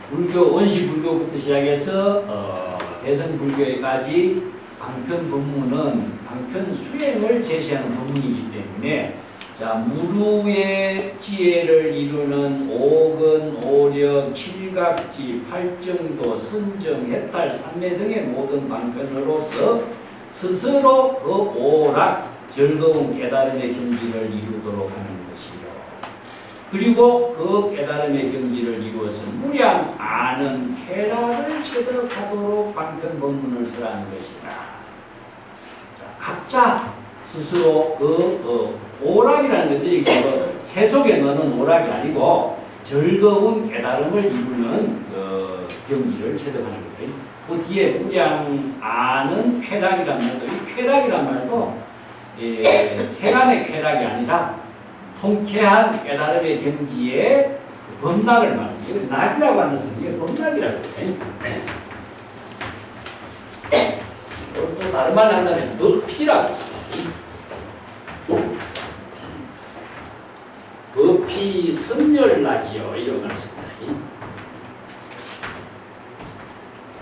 불교, 원시 불교부터 시작해서 대선 불교에까지 방편 법문은 방편 수행을 제시하는 법문이기 때문에 자, 무루의 지혜를 이루는 오근, 오력, 칠각지, 팔정도, 선정, 해탈, 삼매 등의 모든 방편으로서 스스로 그 오락, 즐거운 깨달음의 경지를 이루도록 하는 것이요. 그리고 그 깨달음의 경지를 이루어서 무량 아는 쾌락을 체득하도록 방편 법문을 쓰라는 것이다. 자, 각자 스스로 오락이라는 것이 여기서 세속에 넣는 오락이 아니고 즐거운 깨달음을 이루는 경지를 체득하는 거예요. 그 뒤에 무량 아는 쾌락이란 말도, 이 쾌락이란 말도 세간의 쾌락이 아니라 통쾌한 깨달음의 경지에 범락을 말해요. 이거 낙이라고 하는 것은 이게 범락이라고 해요. 또 다른 말을 한다면 늪이라고. 늪이 선열락이요. 이런 말씀입니다.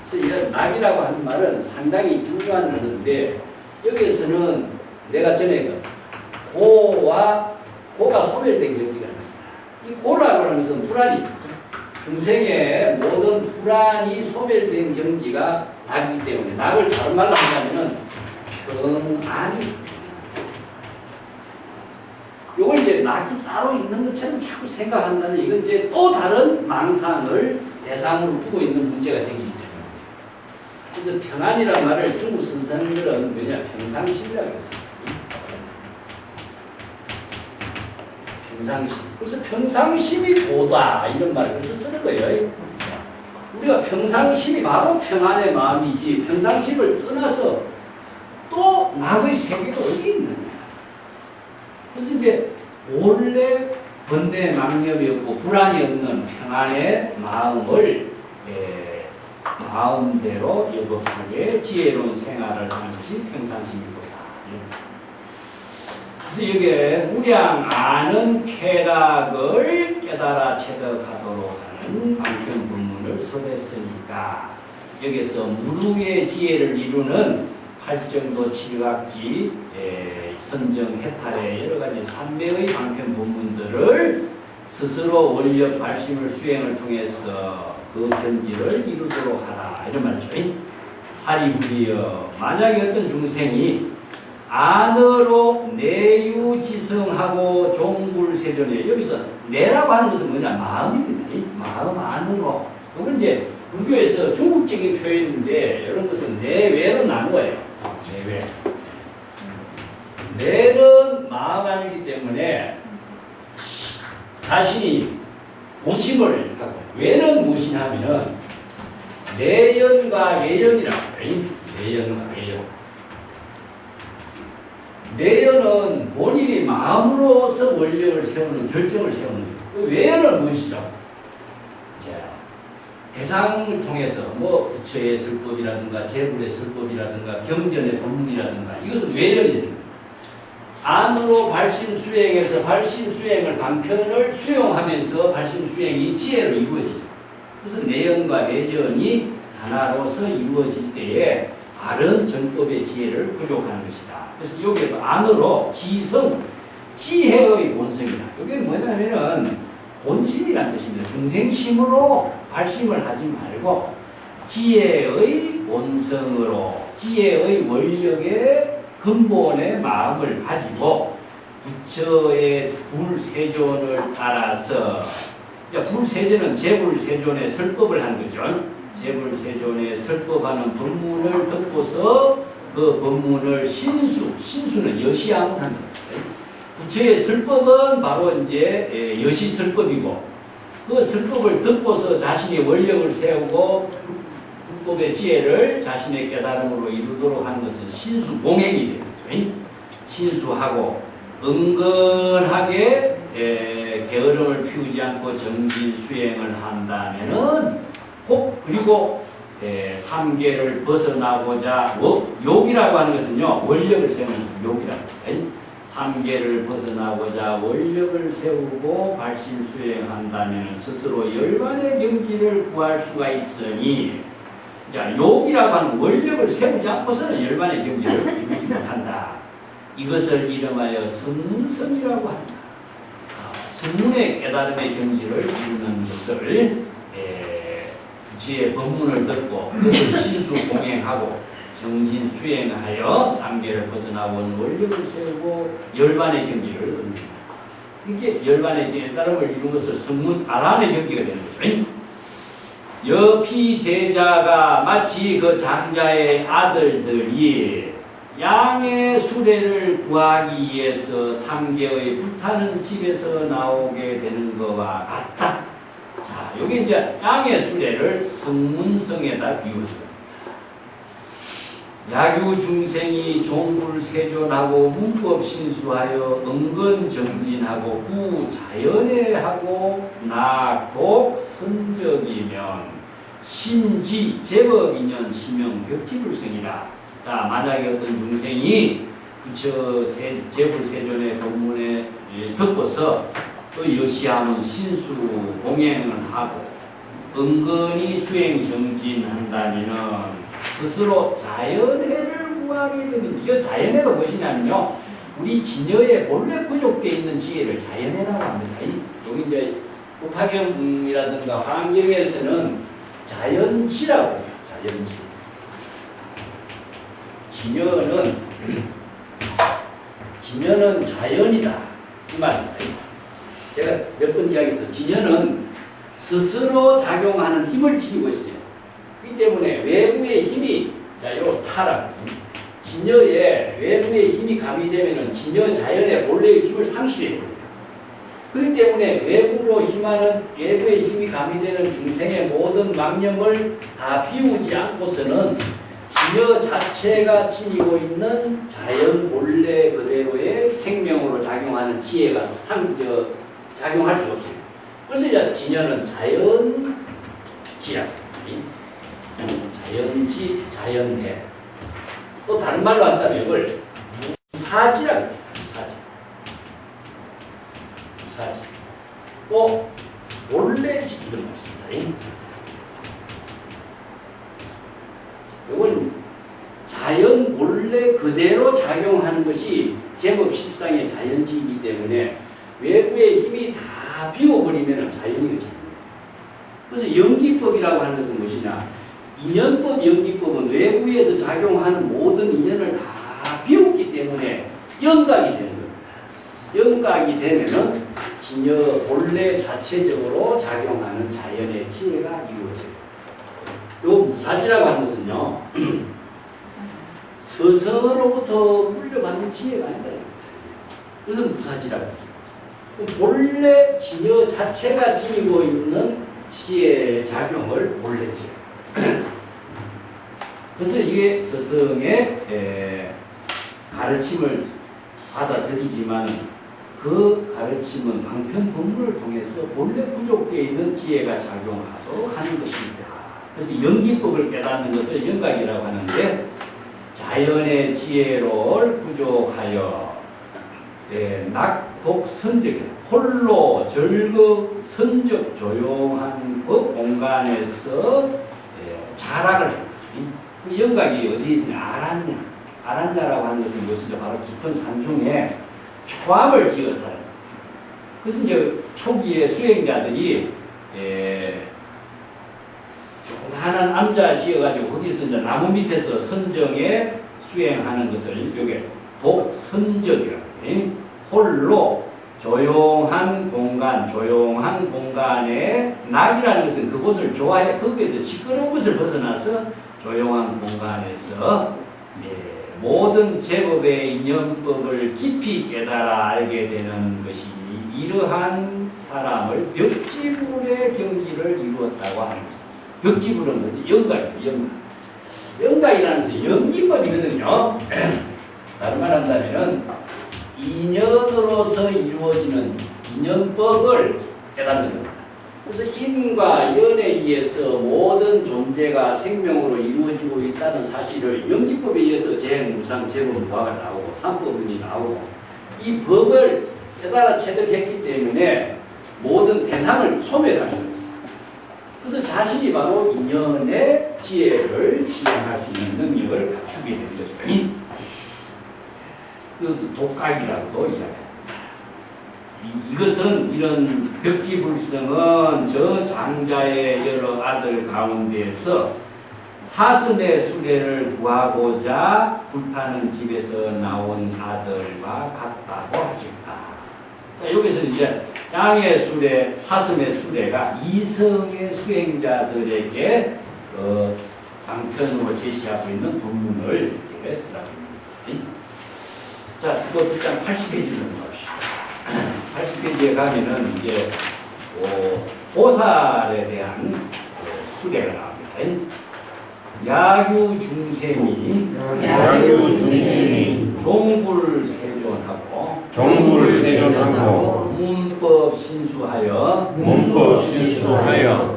그래서 이런 낙이라고 하는 말은 상당히 중요한 단어인데 여기에서는 내가 전에 고가 소멸된 경지가 있습니다. 이 고라고 하는 것은 불안이 중생의 모든 불안이 소멸된 경지가 낙이기 때문에 낙을 다른 말로 한다면 평안이. 요걸 이제 낙이 따로 있는 것처럼 자꾸 생각한다면 이건 이제 또 다른 망상을 대상으로 두고 있는 문제가 생기기 때문에. 그래서 평안이라는 말을 중국 선생들은 뭐냐 평상심이라고 했습니다. 평상심. 그래서 평상심이 도다 이런 말을 그래서 쓰는 거예요. 우리가 평상심이 바로 평안의 마음이지 평상심을 떠나서 또 낙의 세계가 어디 있는 거야. 그래서 이제 원래 번뇌 망념이 없고 불안이 없는 평안의 마음을 마음대로 여겁하게 지혜로운 생활을 하는 것이 평상심이다. 그래서 여기에 무량 아는 쾌락을 깨달아 체득하도록 하는 방편 본문을 설했으니까 여기서 무루의 지혜를 이루는 팔정도 칠각지 선정 해탈의 여러 가지 삼매의 방편 본문들을 스스로 원력 발심을 수행을 통해서 그 견지를 이루도록 하라 이런 말이죠. 사리불이여 만약에 어떤 중생이 안으로 내유지성하고 종불세존에 여기서 내라고 하는 것은 뭐냐? 마음입니다. 이 마음 안으로. 이건 이제 불교에서 중국적인 표현인데 이런 것은 내외로 나누어요. 내외. 내는 마음 안이기 때문에 자신이 고심을 하고 외는 무엇이냐 하면은 내연과 외연이라고 해요. 내연과 외연. 내연은 본인이 마음으로서 원력을 세우는 결정을 세우는 거예요. 외연은 무엇이죠? 자, 대상을 통해서 뭐 부처의 설법이라든가 제불의 설법이라든가 경전의 법문이라든가 이것은 외연입니다. 안으로 발심수행해서 발심수행을 방편을 수용하면서 발심수행이 지혜로 이루어지죠. 그래서 내연과 내전이 하나로서 이루어질 때에 바른 정법의 지혜를 부족하는 것이다. 그래서 여기에 안으로 지성, 지혜의 본성이다. 이게 뭐냐면은 본심이라는 뜻입니다. 중생심으로 발심을 하지 말고 지혜의 본성으로 지혜의 원력의 근본의 마음을 가지고 부처의 불세존을 따라서 불세존은 제불세존의 설법을 한 거죠. 제불세존의 설법하는 법문을 듣고서 그 법문을 신수는 여시하면 하는 거예요. 부처의 설법은 바로 이제 여시설법이고 그 설법을 듣고서 자신의 원력을 세우고 불법의 지혜를 자신의 깨달음으로 이루도록 하는 것은 신수공행이 되죠. 신수하고 은근하게 게으름을 피우지 않고 정진 수행을 한다면은 꼭 그리고 삼계를 벗어나고자 욕이라고 하는 것은요 원력을 세우는 욕이라고 해요. 삼계를 벗어나고자 원력을 세우고 발심 수행한다면 스스로 열반의 경지를 구할 수가 있으니 자, 욕이라고 하는 원력을 세우지 않고서는 열반의 경지를 이루지 못한다. 이것을 이름하여 성문성이라고 한다. 성문의 깨달음의 경지를 이루는 것을 부처의 법문을 듣고 그것을 신수 공행하고 정진 수행하여 삼계를 벗어나온 원력을 세우고 열반의 경지를 얻는다. 이게 열반의 깨달음을 이룬 것을 성문 아란의 경지가 되는 거죠. 여피 제자가 마치 그 장자의 아들들이 양의 수레를 구하기 위해서 삼계의 불타는 집에서 나오게 되는 것과 같다. 자, 여기 이제 양의 수레를 성문성에다 비유했습니다. 야규 중생이 종불세존하고 문법 신수하여 은근 정진하고 구 자연해하고 나독 선적이면 심지 제법이년 심형 벽지불성이라. 자, 만약에 어떤 중생이 부처 제불세존의 법문에 듣고서 또 여시하면 신수 공행을 하고 은근히 수행 정진한다면은 스스로 자연해를 구하게 되는, 이거 자연해가 무엇이냐면요, 우리 진여에 본래 부족되어 있는 지혜를 자연해라고 합니다. 여기 이제 국학경이라든가 환경에서는 자연지라고 해요. 자연지. 진여는 자연이다. 이 말입니다. 제가 몇 번 이야기했어요. 진여는 스스로 작용하는 힘을 지니고 있어요. 그렇기 때문에 외부의 힘이, 자, 요 타락. 진여에 외부의 힘이 가미되면은 진여 자연의 본래의 힘을 상실해요. 그렇기 때문에 외부의 힘이 가미되는 중생의 모든 망념을 다 비우지 않고서는 진여 자체가 지니고 있는 자연 본래 그대로의 생명으로 작용하는 지혜가 작용할 수 없어요. 그래서 이제 진여는 자연지라. 자연지, 자연해. 또 다른 말로 한다면 이걸 무사지라고 해요. 무사지. 또 본래지 이런 말씀입니다. 이건 자연 본래 그대로 작용하는 것이 제법 실상의 자연지이기 때문에 외부의 힘이 다 비워버리면 자연이 됩니다. 그래서 연기법이라고 하는 것은 무엇이냐? 인연법, 연기법은 외부에서 작용하는 모든 인연을 다 비웠기 때문에 때문에 영각이 되는 겁니다. 영각이 되면은 진여 본래 자체적으로 작용하는 자연의 지혜가 이루어져요. 요 무사지라고 하는 것은요, 스승으로부터 물려받는 지혜가 아니다. 그래서 무사지라고 했어요. 본래 진여 자체가 지니고 있는 지혜의 작용을 본래지혜. 그래서 이게 스승의 가르침을 받아들이지만 그 가르침은 방편법문을 통해서 본래 부족되어 있는 지혜가 작용하도록 하는 것입니다. 그래서 연기법을 깨닫는 것을 영각이라고 하는데 자연의 지혜를 부족하여 낙독선적 홀로 절거 선적 조용한 그 공간에서 자락을 하는 거죠. 그 영각이 어디 있으냐? 아란냐. 아란냐라고 하는 것은 무엇이죠? 바로 깊은 산중에 초합을 지어서 살아요. 그래서 이제 초기에 수행자들이 조그마한 암자 지어가지고 거기서 이제 나무 밑에서 선정에 수행하는 것을 요게 독선적이라고 해요. 홀로 조용한 공간에 낙이라는 것은 그곳을 좋아해 거기에서 시끄러운 것을 벗어나서 조용한 공간에서 모든 제법의 인연법을 깊이 깨달아 알게 되는 것이 이러한 사람을 벽지불의 경지를 이루었다고 하는 것입니다. 벽지불은 뭐지? 영각이에요. 영각이라는 것은 연기법이거든요. 다른 말 한다면 인연으로서 이루어지는 인연법을 깨닫는 겁니다. 그래서 인과 연에 의해서 모든 존재가 생명으로 이루어지고 있다는 사실을 연기법에 의해서 재무상, 재법, 무화가 나오고 삼법문이 나오고 이 법을 깨달아 체득했기 때문에 모든 대상을 소멸할 수 있어요. 그래서 자신이 바로 인연의 지혜를 실행할 수 있는 능력을 갖추게 된 것입니다. 그것은 독각이라고도 이야기합니다. 이것은 이런 벽지불성은 저 장자의 여러 아들 가운데서 사슴의 수레를 구하고자 불타는 집에서 나온 아들과 같다고 할 수 있다. 여기서 이제 양의 수레, 사슴의 수레가 이성의 수행자들에게 방편으로 제시하고 있는 본문을 이렇게 쓰라고 합니다. 자, 그거 장 80페이지로 넘어갑시다. 80페이지에 가면은 이제 보살에 대한 수레가 나옵니다. 야유 중생이 종불세존하고 문법 신수하여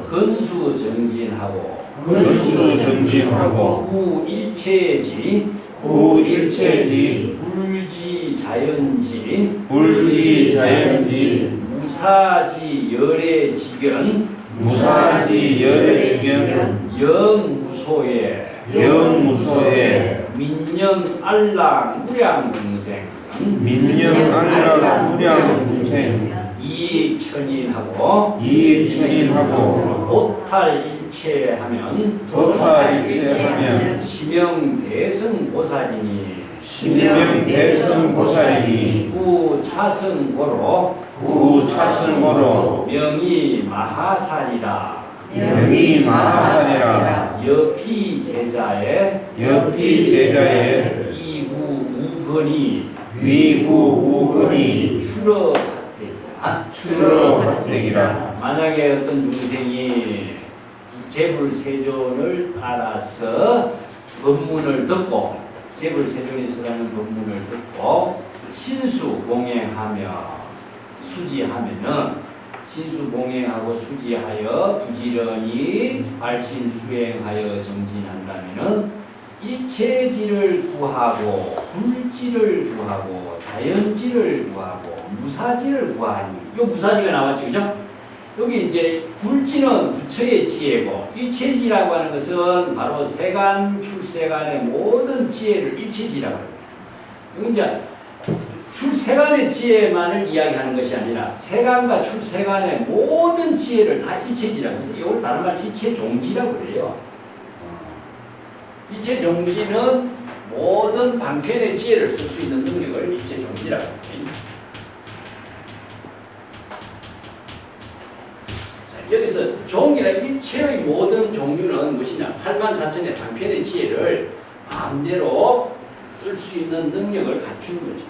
근수정진하고 후일체지 불지자연지 무사지 열애지견 영무소에 민nhân 안락 무량중생 이익천인하고 도탈일체하면 심영대승보살이니 구차승고로 명의마하살이라 여피 제자의 위구우건이 추러파택이라. 만약에 어떤 중생이 재불세존을 따라서 법문을 듣고 재불세존에서라는 법문을 듣고 신수공행하며 수지하면은 신수공행하고 수지하여 부지런히 발심수행하여 정진한다면은 일체지를 구하고 불지를 구하고 자연지를 구하고 무사지를 구하니 요 무사지가 나왔죠, 그죠? 여기 이제 불지는 부처의 지혜고 일체지라고 하는 것은 바로 세간 출세간의 모든 지혜를 일체지라고 합니다. 여기 이제 출세간의 지혜만을 이야기하는 것이 아니라 세간과 출세간의 모든 지혜를 다 일체지라고 해서 이걸 다른 말 일체종지라고 그래요. 일체종지는 모든 방편의 지혜를 쓸 수 있는 능력을 일체 종이라고 합니다. 여기서 종이나 일체의 모든 종류는 무엇이냐? 84,000의 방편의 지혜를 마음대로 쓸 수 있는 능력을 갖춘 거죠.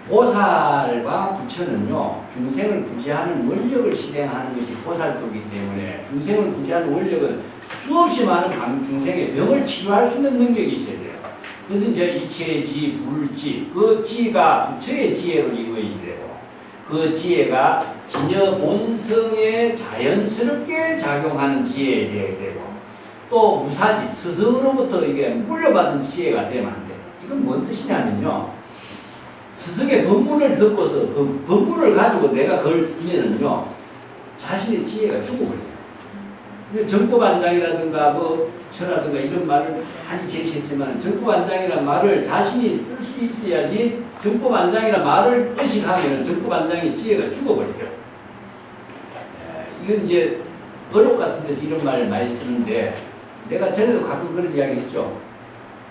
보살과 부처는요, 중생을 구제하는 원력을 실행하는 것이 보살도이기 때문에 중생을 구제하는 원력은 수없이 많은 중생의 병을 치료할 수 있는 능력이 있어야 돼요. 그래서 이제 이체지, 불지, 그 지가 부처의 지혜로 이루어지게 되고, 그 지혜가 진여 본성에 자연스럽게 작용하는 지혜에 대해 되고, 또 무사지, 스승으로부터 이게 물려받은 지혜가 되면 안 돼요. 이건 뭔 뜻이냐면요, 스승의 법문을 듣고서 그 법문을 가지고 내가 그걸 쓰면은요, 자신의 지혜가 죽어버려요. 정법안장이라든가 뭐 부처라든가 이런 말을 많이 제시했지만, 정법안장이라는 말을 자신이 쓸 수 있어야지, 정법안장이라는 말을 의식하면 정법안장의 지혜가 죽어버려요. 이건 이제 어록 같은 데서 이런 말을 많이 쓰는데, 내가 전에도 가끔 그런 이야기 했죠.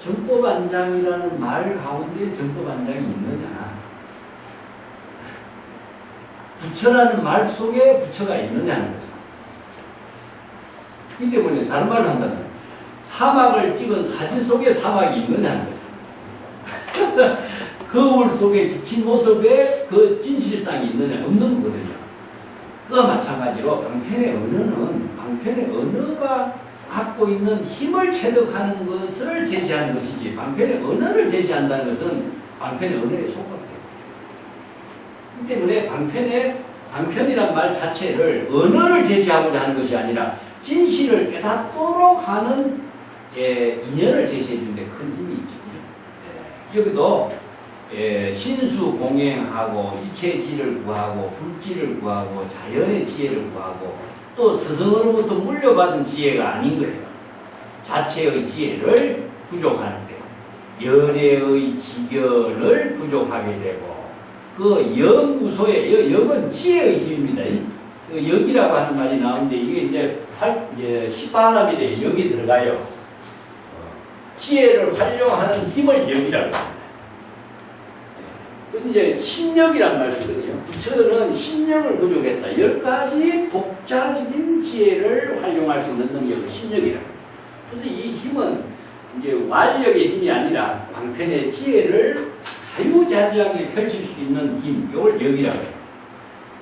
정법안장이라는 말 가운데 정법안장이 있느냐? 부처라는 말 속에 부처가 있느냐는 거죠. 이 때문에 다른 말을 한다면 사막을 찍은 사진 속에 사막이 있느냐는 거죠. 거울 속에 비친 모습에 그 진실상이 있느냐? 없는 거거든요. 그와 마찬가지로 방편의 언어가 갖고 있는 힘을 체득하는 것을 제시하는 것이지, 방편의 언어를 제시한다는 것은 방편의 언어에 속합니다. 이 때문에 방편이란 말 자체를 언어를 제시하고자 하는 것이 아니라 진실을 깨닫도록 하는 인연을 제시해 주는데 큰 힘이 있죠. 여기도 신수공행하고 이체지를 구하고 불지를 구하고 자연의 지혜를 구하고 또 스승으로부터 물려받은 지혜가 아닌 거예요. 자체의 지혜를 부족하는데 열애의 지견을 부족하게 되고, 그 영구소의 영은 지혜의 힘입니다. 그 영이라고 하는 말이 나오는데 이게 이제 18합일에 영이 들어가요. 지혜를 활용하는 힘을 영이라고 합니다. 이제 신력이란 말 쓰거든요. 부처는 신력을 부족했다. 10가지 독자적인 지혜를 활용할 수 있는 능력을 신력이라고 합니다. 그래서 이 힘은 이제 완력의 힘이 아니라 방편의 지혜를 자유자재하게 펼칠 수 있는 힘, 이걸 영이라고 해요.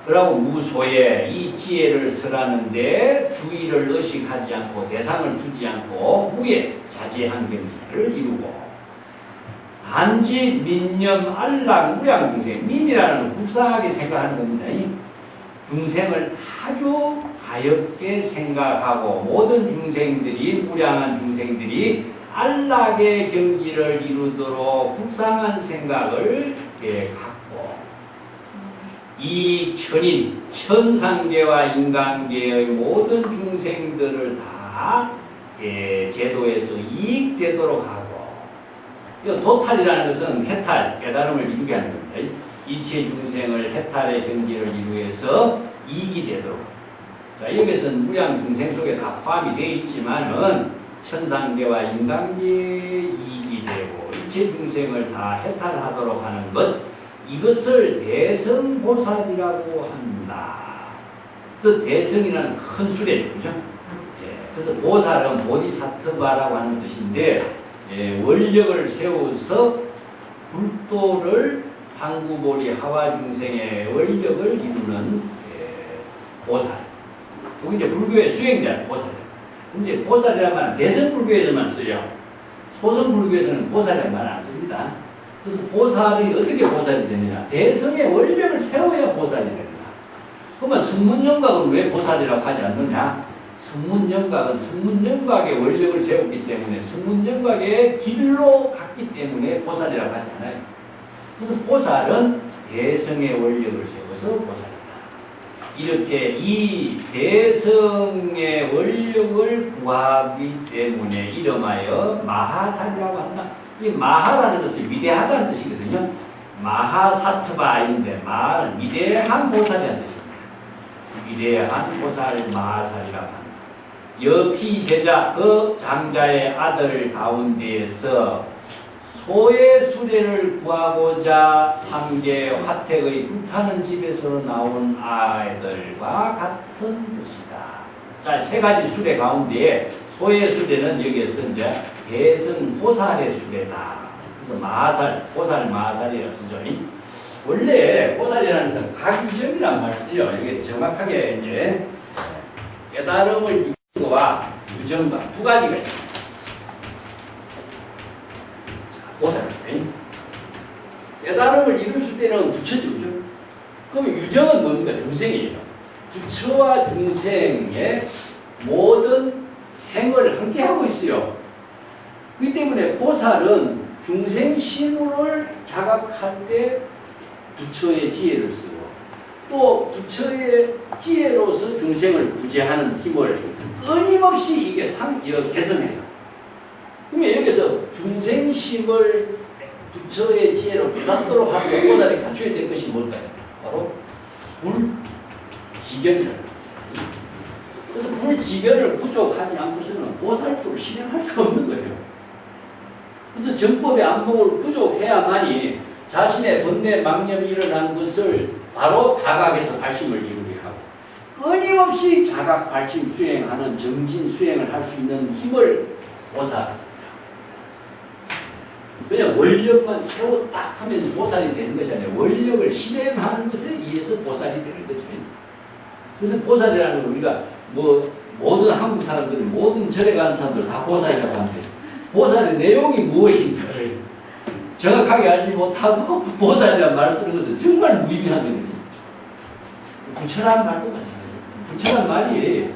그러고 무소에 이 지혜를 설하는데 주의를 의식하지 않고 대상을 두지 않고 무에 자제한 경지를 이루고, 단지 민념 알락 무량 중생, 민이라는 건 불쌍하게 생각하는 겁니다. 이 중생을 아주 가엽게 생각하고 모든 중생들이, 무량한 중생들이 안락의 경지를 이루도록 불쌍한 생각을 갖고, 이 천인, 천상계와 인간계의 모든 중생들을 다 제도에서 이익되도록 하고, 도탈이라는 것은 해탈, 깨달음을 이루게 하는 겁니다. 이체 중생을 해탈의 경지를 이루어서 이익이 되도록. 자, 여기서는 무량 중생 속에 다 포함이 되어 있지만은 천상계와 인간계에 이익이 되고 이체 중생을 다 해탈하도록 하는 것, 이것을 대성보살이라고 한다. 그래서 대성이라는 큰 수레죠. 그죠? 그래서 보살은 보디사트바라고 하는 뜻인데, 원력을 세워서 불도를 상구보리 하와 중생의 원력을 이루는 보살. 여기 이제 불교의 수행자 보살이에요. 이제 보살이라는 말은 대성불교에서만 쓰죠. 소성불교에서는 보살이라는 말을 안 씁니다. 그래서 보살이 어떻게 보살이 되느냐? 대성의 원력을 세워야 보살이 됩니다. 그러면 성문영각은 왜 보살이라고 하지 않느냐? 성문영각은 성문영각의 원력을 세웠기 때문에, 성문영각의 길로 갔기 때문에 보살이라고 하지 않아요. 그래서 보살은 대성의 원력을 세워서 보살이다. 이렇게 이 대성의 원력을 구하기 때문에 이름하여 마하살이라고 한다. 이 마하라는 것은 위대하다는 뜻이거든요. 마하사트바인데, 마하는 위대한 보살이라는 뜻입니다. 위대한 보살 마하살이라고 한다. 여피 제자, 그 장자의 아들 가운데에서 소의 수레를 구하고자 삼계 화택의 불타는 집에서 나온 아이들과 같은 것이다. 자, 세 가지 수레 가운데 소의 수레는 여기에서 이제 대선 호살의 수레다. 그래서 마살, 호살, 마살이라고 쓰죠. 원래 호살이라는 것은 각유정이라는 말을 써요. 이게 정확하게 이제 깨달음을 이루는 것과 유정과 두 가지가 있습니다. 호살. 깨달음을 이룰 때는 부처죠. 그죠? 그러면 유정은 뭡니까? 중생이에요. 부처와 중생의 모든 행을 함께 하고 있어요. 그렇기 때문에 호살은 중생 심을 자각할 때 부처의 지혜를 쓰고 또 부처의 지혜로서 중생을 구제하는 힘을 끊임없이 이게 개선해요. 그러면 여기서 중생심을 부처의 지혜로 깨닫도록 하고 호살이 갖춰야 될 것이 뭘까요? 바로 불지견이라는 거예요. 그래서 불지견을 부족하지 않고서는 보살도를 실행할 수가 없는 거예요. 그래서 정법의 안목을 부족해야만이 자신의 번뇌 망념이 일어난 것을 바로 자각해서 발심을 이루게 하고 끊임없이 자각 발심 수행하는 정진 수행을 할 수 있는 힘을 보살입니다. 그냥 원력만 세워 딱 하면 보살이 되는 것이 아니라 원력을 실행하는 것에 의해서 보살이 되는 거죠. 그래서 보살이라는 건 우리가 모든 한국 사람들, 모든 절에 가는 사람들 다 보살이라고 하는데 보살의 내용이 무엇인가를 정확하게 알지 못하고 보살이라는 말을 쓰는 것은 정말 무의미한 거거든요. 부처라는 말도 마찬가지예요. 부처라는 말이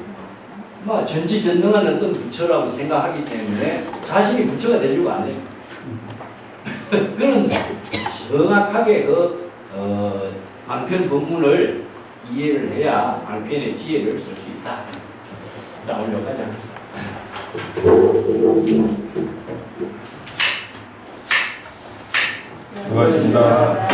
전지전능한 어떤 부처라고 생각하기 때문에 자신이 부처가 되려고 안 해요. 그런 정확하게 방편 법문을 이해를 해야 방편의 지혜를 쓸 수 있다. 자, 오늘 여기까지 하겠습니다. 고맙습니다.